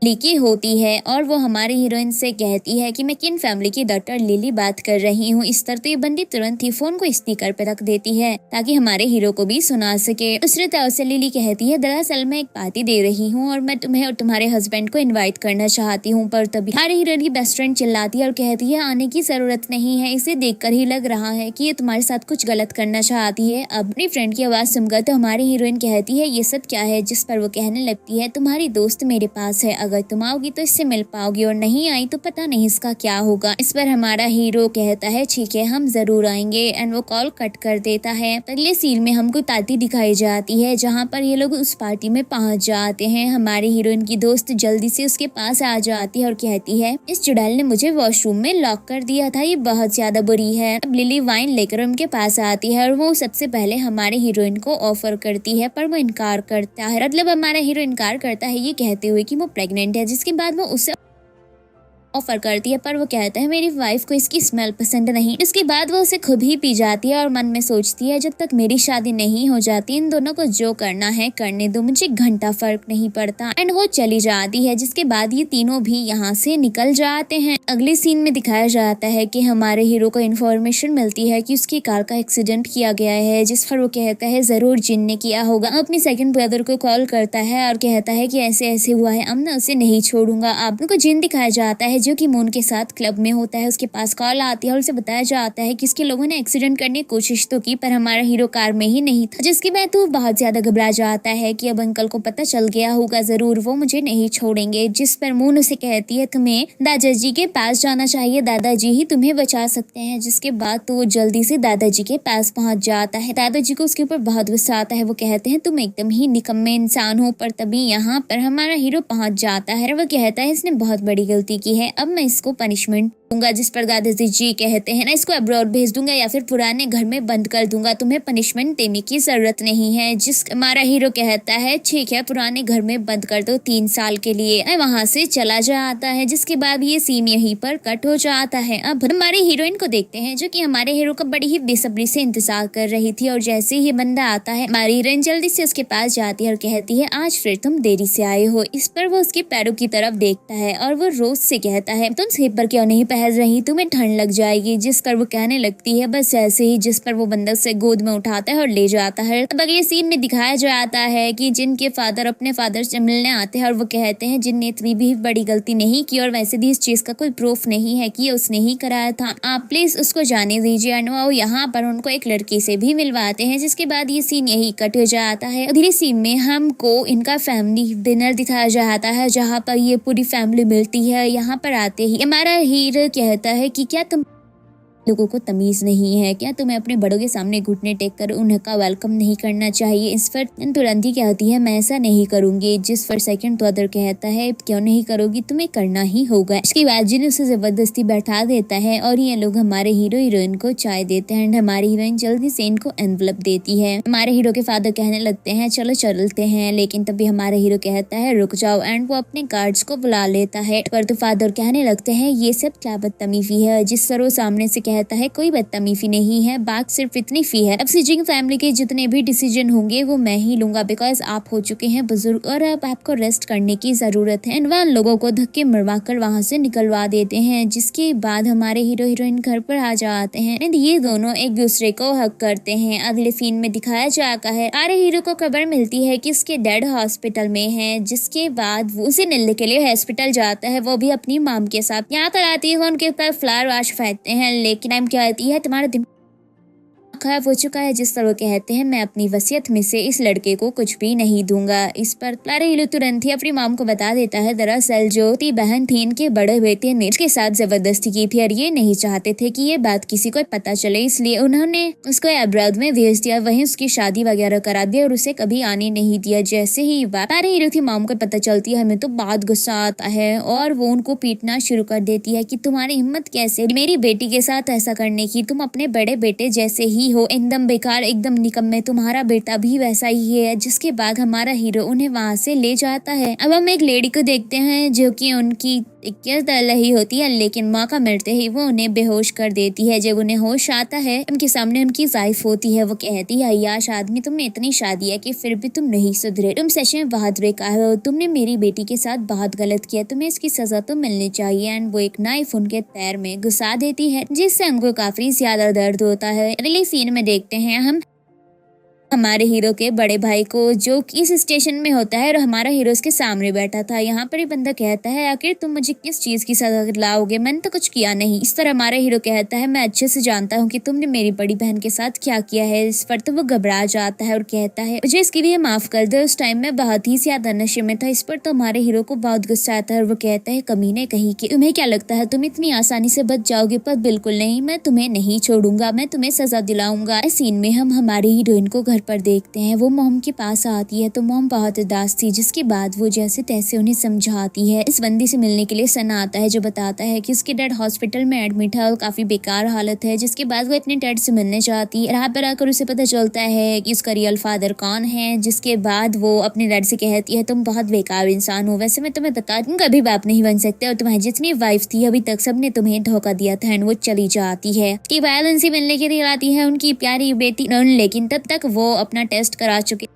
लिकी होती है और वो हमारी हीरोइन से कहती है कि मैं किन फैमिली की डॉटर लिली बात कर रही हूँ। इस तरह तो ये बंदी तुरंत ही फोन को स्पीकर पे रख देती है ताकि हमारे हीरो को भी सुना सके। दूसरी तरफ से लिली कहती है दरअसल मैं एक पार्टी दे रही हूँ और मैं तुम्हें और तुम्हारे हस्बैंड को इन्वाइट करना चाहती हूँ। पर तभी हमारी हीरोइन की बेस्ट फ्रेंड चिल्लाती है और कहती है आने की जरूरत नहीं है, इसे देखकर ही लग रहा है कि ये तुम्हारे साथ कुछ गलत करना चाहती है। अपनी फ्रेंड की आवाज सुनकर तो हमारी हीरोइन कहती है ये सब क्या है। जिस पर वो कहने लगती है तुम्हारी दोस्त मेरे पास है, अगर तुम आओगी तो इससे मिल पाओगी और नहीं आई तो पता नहीं इसका क्या होगा। इस पर हमारा हीरो कहता है ठीक है हम जरूर आएंगे। एंड वो कॉल कट कर देता है। अगले सीन में हमको पार्टी दिखाई जाती है जहाँ पर ये लोग उस पार्टी में पहुंच जाते हैं। हमारी हीरोइन की दोस्त जल्दी से उसके पास आ जाती है और कहती है इस चुड़ैल ने मुझे वॉशरूम में लॉक कर दिया था, ये बहुत ज्यादा बुरी है। अब लिली वाइन लेकर उनके पास आती है और वो सबसे पहले हमारे हीरोइन को ऑफर करती है पर वो इनकार करता है। मतलब हमारा हीरो इनकार करता है ये कहते हुए कि वो प्रेग्नेंट है। जिसके बाद वो उससे ऑफर करती है पर वो कहता है मेरी वाइफ को इसकी स्मेल पसंद नहीं। इसके बाद वो उसे खुद ही पी जाती है और मन में सोचती है जब तक मेरी शादी नहीं हो जाती इन दोनों को जो करना है करने दो, मुझे घंटा फर्क नहीं पड़ता। एंड वो चली जाती है। जिसके बाद ये तीनों भी यहाँ से निकल जाते हैं। अगले सीन में दिखाया जाता है कि हमारे हीरो को इन्फॉर्मेशन मिलती है कि उसकी कार का एक्सीडेंट किया गया है। जिस पर वो कहता है जरूर जिन ने किया होगा। अपने सेकंड ब्रदर को कॉल करता है और कहता है कि ऐसे ऐसे हुआ है, अब मैं उसे नहीं छोड़ूंगा। आपको जिन दिखाया जाता है जो कि मून के साथ क्लब में होता है। उसके पास कॉल आती है और उसे बताया जाता है कि इसके लोगों ने एक्सीडेंट करने की कोशिश तो की पर हमारा हीरो कार में ही नहीं था। जिसके बाद वो बहुत ज्यादा घबरा जाता है कि अब अंकल को पता चल गया होगा, जरूर वो मुझे नहीं छोड़ेंगे। जिस पर मून उसे कहती है तुम्हें दादाजी के पास जाना चाहिए, दादाजी ही तुम्हें बचा सकते हैं। जिसके बाद तो वो जल्दी से दादाजी के पास पहुंच जाता है। दादाजी को उसके ऊपर बहुत गुस्सा आता है। वो कहते हैं तुम एकदम ही निकम्मे इंसान हो। पर तभी यहाँ पर हमारा हीरो पहुंच जाता है। वो कहता है इसने बहुत बड़ी गलती की है, अब मैं इसको पनिशमेंट दूंगा। जिस पर दादाजी जी कहते हैं ना इसको अब्रॉड भेज दूंगा या फिर पुराने घर में बंद कर दूंगा, तुम्हें पनिशमेंट देने की जरूरत नहीं है। जिस हमारा हीरो कहता है ठीक है पुराने घर में बंद कर दो 3 साल के लिए। वहां से चला जाता है। जिसके बाद ये सीन यहीं पर कट हो जाता है। अब हमारे हीरोइन को देखते हैं जो कि हमारे हीरो का बड़ी ही बेसब्री से इंतजार कर रही थी। और जैसे ही बंदा आता है हमारी हीरोइन जल्दी से उसके पास जाती है और कहती है आज फिर तुम देरी से आए हो। इस पर वो उसके पैरों की तरफ देखता है और वो रोज से कहता है तुम स्लीपर क्यों नहीं बहस रही, तुम्हें ठंड लग जाएगी, जिस पर वो कहने लगती है बस ऐसे ही, जिस पर वो बंदर से गोद में उठाता है और ले जाता है। अब अगले सीन में दिखाया जाता है कि जिन के फादर अपने फादर से मिलने आते हैं और वो कहते हैं जिन ने इतनी भी बड़ी गलती नहीं की और वैसे भी इस चीज का कोई प्रूफ नहीं है कि उसने ही कराया था, आप प्लीज उसको जाने दीजिए। एंड वो यहाँ पर उनको एक लड़की से भी मिलवाते हैं, जिसके बाद ये सीन यही कट हो जाता है। अगले सीन में हमको इनका फैमिली डिनर दिखाया जाता है, जहाँ पर ये पूरी फैमिली मिलती है। यहाँ पर आते ही हमारा हीरो कहता है कि क्या तुम लोगों को तमीज नहीं है क्या, तुम्हें अपने बड़ों के सामने घुटने टेक कर उनका वेलकम नहीं करना चाहिए। इस पर तुरंत ही कहती है मैं ऐसा नहीं करूंगी, जिस पर सेकंड तो अदर कहता है क्यों नहीं करोगी, तुम्हें करना ही होगा। इसके बाद जिन उसे जबरदस्ती बैठा देता है और ये लोग हमारे हीरो हीरोइन को चाय देते हैं। हमारी हीरोइन जल्दी से इनको एनवलप देती है। हमारे हीरो के फादर कहने लगते हैं चलो चलते हैं, लेकिन तभी हमारा हीरो कहता है रुक जाओ एंड वो अपने गार्ड्स को बुला लेता है। पर तो फादर कहने लगते हैं ये सब क्या बदतमीजी है, जिस पर वो सामने से कहता है कोई बदतमीजी नहीं है, बात सिर्फ इतनी फी है, अब सिजिंग फैमिली के जितने भी डिसीजन होंगे वो मैं ही लूंगा, बिकॉज आप हो चुके हैं बुजुर्ग और अब आपको रेस्ट करने की जरूरत है। वह लोगों को धक्के मरवा कर वहाँ से निकलवा देते हैं। जिसके बाद हमारे हीरो हीरोइन घर पर आ जाते हैं एंड ये दोनों एक दूसरे को हक करते हैं। अगले सीन में दिखाया जाता है हमारे हीरो को खबर मिलती है कि उसके डैड हॉस्पिटल में है, जिसके बाद वो उसे मिलने के लिए हॉस्पिटल जाता है, वो भी अपनी मॉम के साथ। यहाँ पर आती है उनके ऊपर फ्लावर वाश फेंकते हैं, लेकिन हम कहती है तुम्हारा दिमाग खराब हो चुका है, जिस पर वो कहते हैं मैं अपनी वसीयत में से इस लड़के को कुछ भी नहीं दूंगा। इस पर प्यारे हीरो तुरंत ही अपनी मॉम को बता देता है दरअसल जो ती बहन थी इनके बड़े बेटे ने इसके साथ जबरदस्ती की थी और ये नहीं चाहते थे कि ये बात किसी को पता चले, इसलिए उन्होंने उसको अब्रॉड में भेज दिया, वहीं उसकी शादी वगैरह करा दी और उसे कभी आने नहीं दिया। जैसे ही प्यारे हीरो की मॉम को पता चलती है हमें तो बहुत गुस्सा आता है और वो उनको पीटना शुरू कर देती है कि तुम्हारी हिम्मत कैसे मेरी बेटी के साथ ऐसा करने की, तुम अपने बड़े बेटे जैसे ही हो, एकदम बेकार, एकदम निकम्मे, तुम्हारा बेटा भी वैसा ही है। जिसके बाद हमारा हीरो उन्हें वहां से ले जाता है। अब हम एक लेडी को देखते हैं जो कि उनकी 21 रही होती है, लेकिन मौका मिलते ही वो उन्हें बेहोश कर देती है। जब उन्हें होश आता है उनके सामने उनकी वाइफ होती है, वो कहती है याश आदमी तुमने इतनी शादी है कि फिर भी तुम नहीं सुधरे, तुम सच में बहुत बेकार हो, तुमने मेरी बेटी के साथ बहुत गलत किया, तुम्हें इसकी सजा तो मिलनी चाहिए। एंड वो एक नाइफ उनके पैर में घुसा देती है, जिससे हमको काफी ज्यादा दर्द होता है। अगले सीन में देखते हैं हम हमारे हीरो के बड़े भाई को जो कि इस स्टेशन में होता है और हमारा हीरो उसके सामने बैठा था। यहाँ पर ये बंदा कहता है आखिर तुम मुझे किस चीज की सजा दिलाओगे, मैंने तो कुछ किया नहीं। इस तरह हमारा हीरो कहता है मैं अच्छे से जानता हूँ कि तुमने मेरी बड़ी बहन के साथ क्या किया है। इस पर तो वो घबरा जाता है और कहता है मुझे इसके लिए माफ कर दो, उस टाइम में बहुत ही ज्यादा नशे में था। इस पर तो हमारे हीरो को बहुत गुस्सा आता है और वो कहता है कमीने कहीं की, तुम्हें क्या लगता है तुम इतनी आसानी से बच जाओगे, पर बिल्कुल नहीं, मैं तुम्हें नहीं छोड़ूंगा, मैं तुम्हें सजा दिलाऊंगा। इस सीन में हम हमारी हीरोइन को घर पर देखते हैं, वो मॉम के पास आती है तो मॉम बहुत उदास थी। जिसके बाद वो जैसे तैसे उन्हें समझाती है। इस बंदी से मिलने के लिए सना आता है जो बताता है कि उसके डैड हॉस्पिटल में एडमिट है और काफी बेकार हालत है। जिसके बाद वो अपने डैड से मिलने जाती है। यहाँ पर आकर उसे पता चलता है कि उसका रियल फादर कौन है। जिसके बाद वो अपने डैड से कहती है तुम बहुत बेकार इंसान हो, वैसे मैं तुम्हें बता दूं कभी बाप नहीं बन सकते और तुम्हारी जितनी वाइफ थी अभी तक सबने तुम्हें धोखा दिया था। एंड वो चली जाती है कि वायलेंस ही मिलने के लिए आती है उनकी प्यारी बेटी, लेकिन तब तक वो अपना टेस्ट करा चुके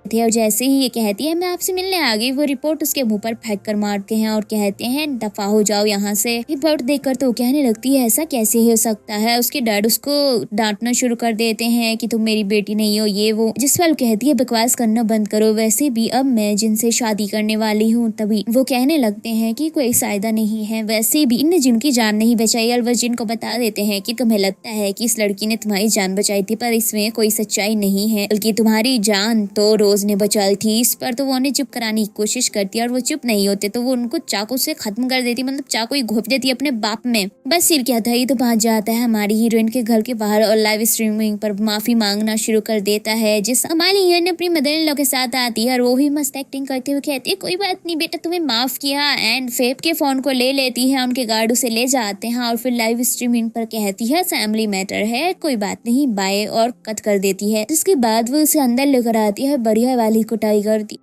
थे और जैसे ही ये कहती है मैं आपसे मिलने आ गई, वो रिपोर्ट उसके मुंह पर फेंक कर मारते हैं और कहते हैं दफा हो जाओ यहाँ से। रिपोर्ट देखकर तो वो कहने लगती है ऐसा कैसे हो सकता है। उसके डैड उसको डांटना शुरू कर देते हैं कि तुम मेरी बेटी नहीं हो, ये वो। जिस पर कहती है बकवास करना बंद करो, वैसे भी अब मैं जिनसे शादी करने वाली हूँ। तभी वो कहने लगते हैं कि कोई फायदा नहीं है, वैसे भी इनने जिनकी जान नहीं बचाई। और वो जिनको बता देते हैं कि तुम्हें लगता है कि इस लड़की ने तुम्हारी जान बचाई थी, पर इसमें कोई सच्चाई नहीं है, बल्कि तुम्हारी जान तो रोज ने बचाई थी। इस पर तो वो उन्हें चुप कराने की कोशिश करती है और वो चुप नहीं होते तो वो उनको चाकू से खत्म कर देती, मतलब चाकू ही घोप देती अपने बाप में। बस सिर क्या था, ये तो पहुंच जाता है हमारी हीरोइन के घर के बाहर और लाइव स्ट्रीमिंग पर माफी मांगना शुरू कर देता है। जिस हमारी हीरोइन अपनी मदर इन लॉ के साथ आती है और वो भी मस्त एक्टिंग करते हुए कहती है कोई बात नहीं बेटा, तुम्हें माफ किया। एंड फेब के फोन को ले लेती है, उनके गार्ड उसे ले जाते हैं और फिर लाइव स्ट्रीमिंग पर कहती है फैमिली मैटर है, कोई बात नहीं, बाय, और कट कर देती है। जिसके बाद वो उसे अंदर लेकर आती है, बढ़िया वाली कुटाई करती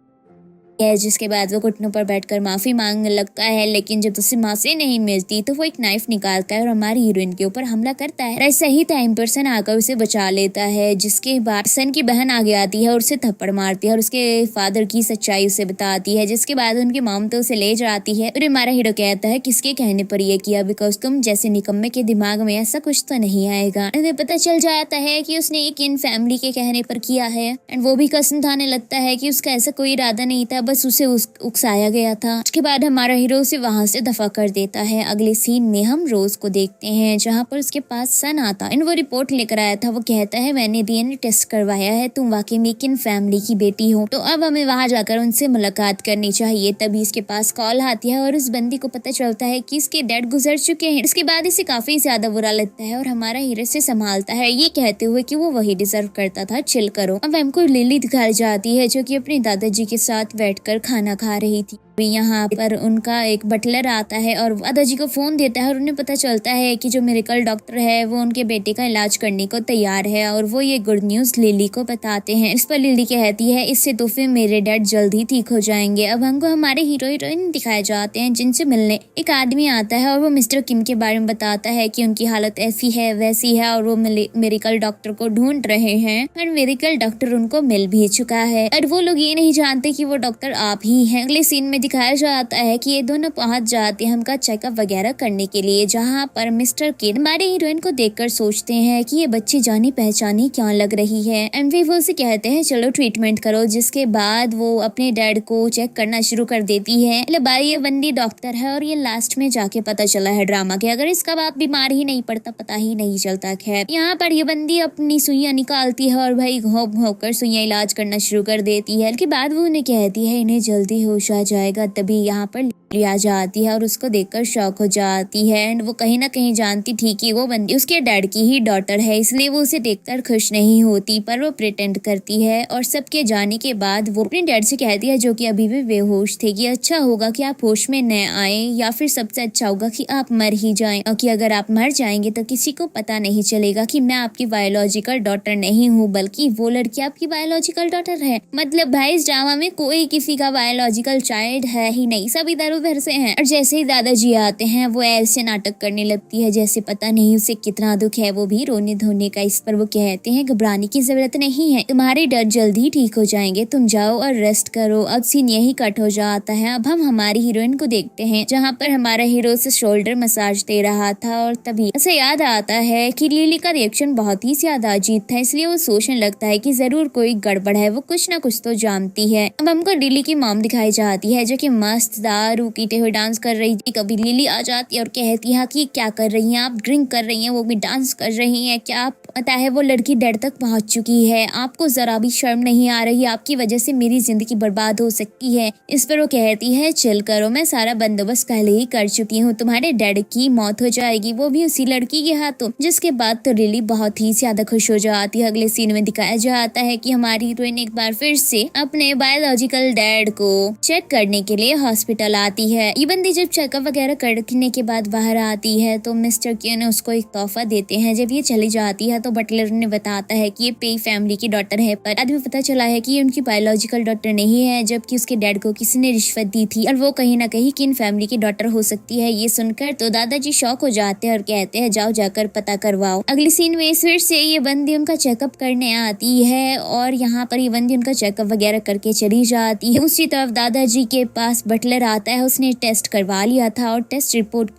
है, जिसके बाद वो घुटनों पर बैठकर माफी मांगने लगता है, लेकिन जब उसे माफी नहीं मिलती तो वो एक नाइफ निकालता है और हमारी हीरोइन के ऊपर हमला करता है। ऐसा ही टाइम पर सन आकर उसे बचा लेता है, जिसके बाद सन की बहन आगे आती है और उसे थप्पड़ मारती है और उसके फादर की सच्चाई उसे बताती है, जिसके बाद उनकी मॉम तो उसे ले जाती है और हमारा हीरो कहता है किसके कहने पर ये किया, बिकॉज तुम जैसे निकम्मे के दिमाग में ऐसा कुछ तो नहीं आएगा। उन्हें पता चल जाता है कि उसने एक इन फैमिली के कहने पर किया है एंड वो भी कसम खाने लगता है कि उसका ऐसा कोई इरादा नहीं था, बस उसे उकसाया गया था। उसके बाद हमारा हीरो उसे वहां से दफा कर देता है। अगले सीन में हम रोज को देखते हैं, जहाँ पर उसके पास सन आता है। वो रिपोर्ट लेकर आया था। वो कहता है मैंने डीएनए टेस्ट करवाया है, तुम वाकई में किन फैमिली की बेटी हो, तो अब हमें वहां जाकर उनसे मुलाकात करनी चाहिए। तभी इसके पास कॉल आती है और उस बंदी को पता चलता है कि इसके डैड गुजर चुके हैं। उसके बाद इसे काफी ज्यादा बुरा लगता है और हमारा हीरो से संभालता है, ये कहते हुए कि वो वही डिजर्व करता था, चिल करो। अब हमको लिली दिखाई जाती है जो कि अपने दादाजी के साथ बैठकर खाना खा रही थी। यहाँ पर उनका एक बटलर आता है और दादाजी को फोन देता है और उन्हें पता चलता है कि जो मिरेकल डॉक्टर है वो उनके बेटे का इलाज करने को तैयार है और वो ये गुड न्यूज लिली को बताते हैं। इस पर लिली कहती है इससे तो फिर मेरे डैड जल्दी ठीक हो जाएंगे। अब हमको हमारे हीरो हीरोइन दिखाए जाते हैं, जिनसे मिलने एक आदमी आता है और वो मिस्टर किम के बारे में बताता है कि उनकी हालत ऐसी है वैसी है और वो मेडिकल डॉक्टर को ढूंढ रहे हैं और मेडिकल डॉक्टर उनको मिल भी चुका है और वो लोग ये नहीं जानते कि वो डॉक्टर आप ही हैं। अगले सीन में दिखाया जाता है कि ये दोनों पहुंच जाते हैं हमका चेकअप वगैरह करने के लिए, जहाँ पर मिस्टर किड हमारे हीरोइन को देखकर सोचते हैं कि ये बच्ची जानी पहचानी क्या लग रही है एंड वे वो से कहते हैं चलो ट्रीटमेंट करो, जिसके बाद वो अपने डैड को चेक करना शुरू कर देती है। ये बंदी डॉक्टर है और ये लास्ट में जाके पता चला है ड्रामा के, अगर इसका बाप बीमार ही नहीं पड़ता पता ही नहीं चलता। खैर यहाँ पर ये बंदी अपनी सुइयां निकालती है और भाई घोंप घोंप कर सुइयां इलाज करना शुरू कर देती है। उसके बाद वो उन्हें कहती है इन्हें जल्दी होश आ जाएगा। तभी यहाँ पर लिया जाती है और उसको देखकर शॉक हो जाती है एंड वो कहीं ना कहीं जानती थी कि वो बंदी उसके डैड की ही डॉटर है, इसलिए वो उसे देखकर खुश नहीं होती, पर वो प्रिटेंड करती है और सबके जाने के बाद वो अपने डैड से कहती है जो कि अभी भी बेहोश थे कि अच्छा होगा कि आप होश में न आए या फिर सबसे अच्छा होगा कि आप मर ही जाएं, और कि अगर आप मर जाएंगे तो किसी को पता नहीं चलेगा कि मैं आपकी बायोलॉजिकल डॉटर नहीं हूँ बल्कि वो लड़की आपकी बायोलॉजिकल डॉटर है। मतलब भाई इस ड्रामा में कोई किसी का बायोलॉजिकल चाइल्ड है ही नहीं, सब इधर उधर से हैं। और जैसे ही दादाजी आते हैं वो ऐसे नाटक करने लगती है जैसे पता नहीं उसे कितना दुख है, वो भी रोने धोने का। इस पर वो कहते हैं घबराने की जरूरत नहीं है, तुम्हारे डर जल्दी ठीक हो जाएंगे, तुम जाओ और रेस्ट करो। अब सीन यही कट हो जाता है। अब हम हमारी हीरोइन को देखते हैं जहाँ पर हमारा हीरो से शोल्डर मसाज दे रहा था और तभी उसे याद आता है कि लिली का रिएक्शन बहुत ही ज्यादा अजीब था, इसलिए वो सोचने लगता है कि जरूर कोई गड़बड़ है, वो कुछ ना कुछ तो जानती है। अब हमको लिली की मॉम दिखाई जाती है जो कि मस्त दारू पीते हुए डांस कर रही थी। कभी लिली आ जाती है और कहती है कि क्या कर रही हैं आप, ड्रिंक कर रही हैं, वो भी डांस कर रही हैं, क्या आप पता है वो लड़की डेड तक पहुंच चुकी है, आपको जरा भी शर्म नहीं आ रही, आपकी वजह से मेरी जिंदगी बर्बाद हो सकती है। इस पर वो कहती है चिल करो, मैं सारा बंदोबस्त पहले ही कर चुकी हूँ, तुम्हारे डैड की मौत हो जाएगी वो भी उसी लड़की के हाथों। जिसके बाद तो लिली बहुत ही ज्यादा खुश हो जाती है। अगले सीन में दिखाया जाता है कि हमारी हीरोइन एक बार फिर से अपने बायोलॉजिकल डैड को चेक करने के लिए हॉस्पिटल आती है। ये बंदी जब चेकअप वगैरह करने के बाद बाहर आती है तो मिस्टर किन उसको एक तोहफा देते हैं। जब ये चली जाती है तो बटलर ने बताता है कि ये पे फैमिली की डॉटर है, पर बाद में पता चला है कि ये उनकी बायोलॉजिकल डॉटर नहीं है, जबकि उसके डैड को किसी ने रिश्वत दी थी और वो कहीं ना कहीं किन फैमिली की डॉटर हो सकती है। ये सुनकर तो दादाजी शॉक हो जाते हैं और कहते हैं जाओ जाकर पता करवाओ। अगली सीन में फिर से ये बंदी उनका चेकअप करने आती है और यहाँ पर ये बंदी उनका चेकअप वगैरह करके चली जाती है। उसी तरफ दादाजी के पास बटलर आता है, उसने टेस्ट करवा लिया था और टेस्ट रिपोर्ट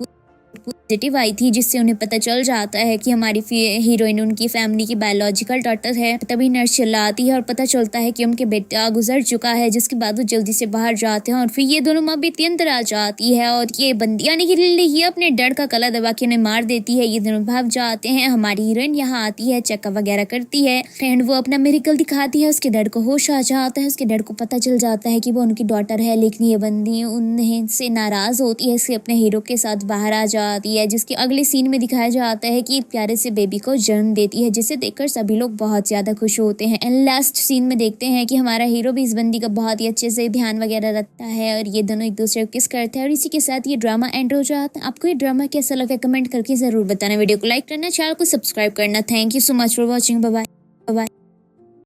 पॉजिटिव आई थी, जिससे उन्हें पता चल जाता है कि हमारी हीरोइन उनकी फैमिली की बायोलॉजिकल डॉटर है। तभी नर्स चिल्लाती है और पता चलता है कि उनके बेटा गुजर चुका है, जिसके बाद वो जल्दी से बाहर जाते हैं और फिर ये दोनों माँ बेटी अंदर आ जाती है और ये बंदी यानी कि लिली ये अपने डर का कला दबा के उन्हें मार देती है। ये दोनों भाग जाते हैं। हमारी हीरोइन यहाँ आती है, चेकअप वगैरह करती है एंड वो अपना मिरेकल दिखाती है। उसके डर को होश आ जाता है, उसके डर को पता चल जाता है कि वो उनकी डॉटर है, लेकिन ये बंदी उन्हें से नाराज होती है, इसलिए अपने हीरो के साथ बाहर आ जाती है। जिसके अगले सीन में दिखाया जाता है कि प्यारे से बेबी को जन्म देती है, जिसे देखकर सभी लोग बहुत ज्यादा खुश होते हैं। एंड लास्ट सीन में देखते हैं कि हमारा हीरो भी इस बंदी का बहुत ही अच्छे से ध्यान वगैरह रखता है और ये दोनों एक दूसरे को किस करते हैं और इसी के साथ ये ड्रामा एंड हो जाता है। आपको ये ड्रामा कैसा लगा कमेंट करके जरूर बताना, वीडियो को लाइक करना, चैनल को सब्सक्राइब करना। Thank you so much for watching, bye bye.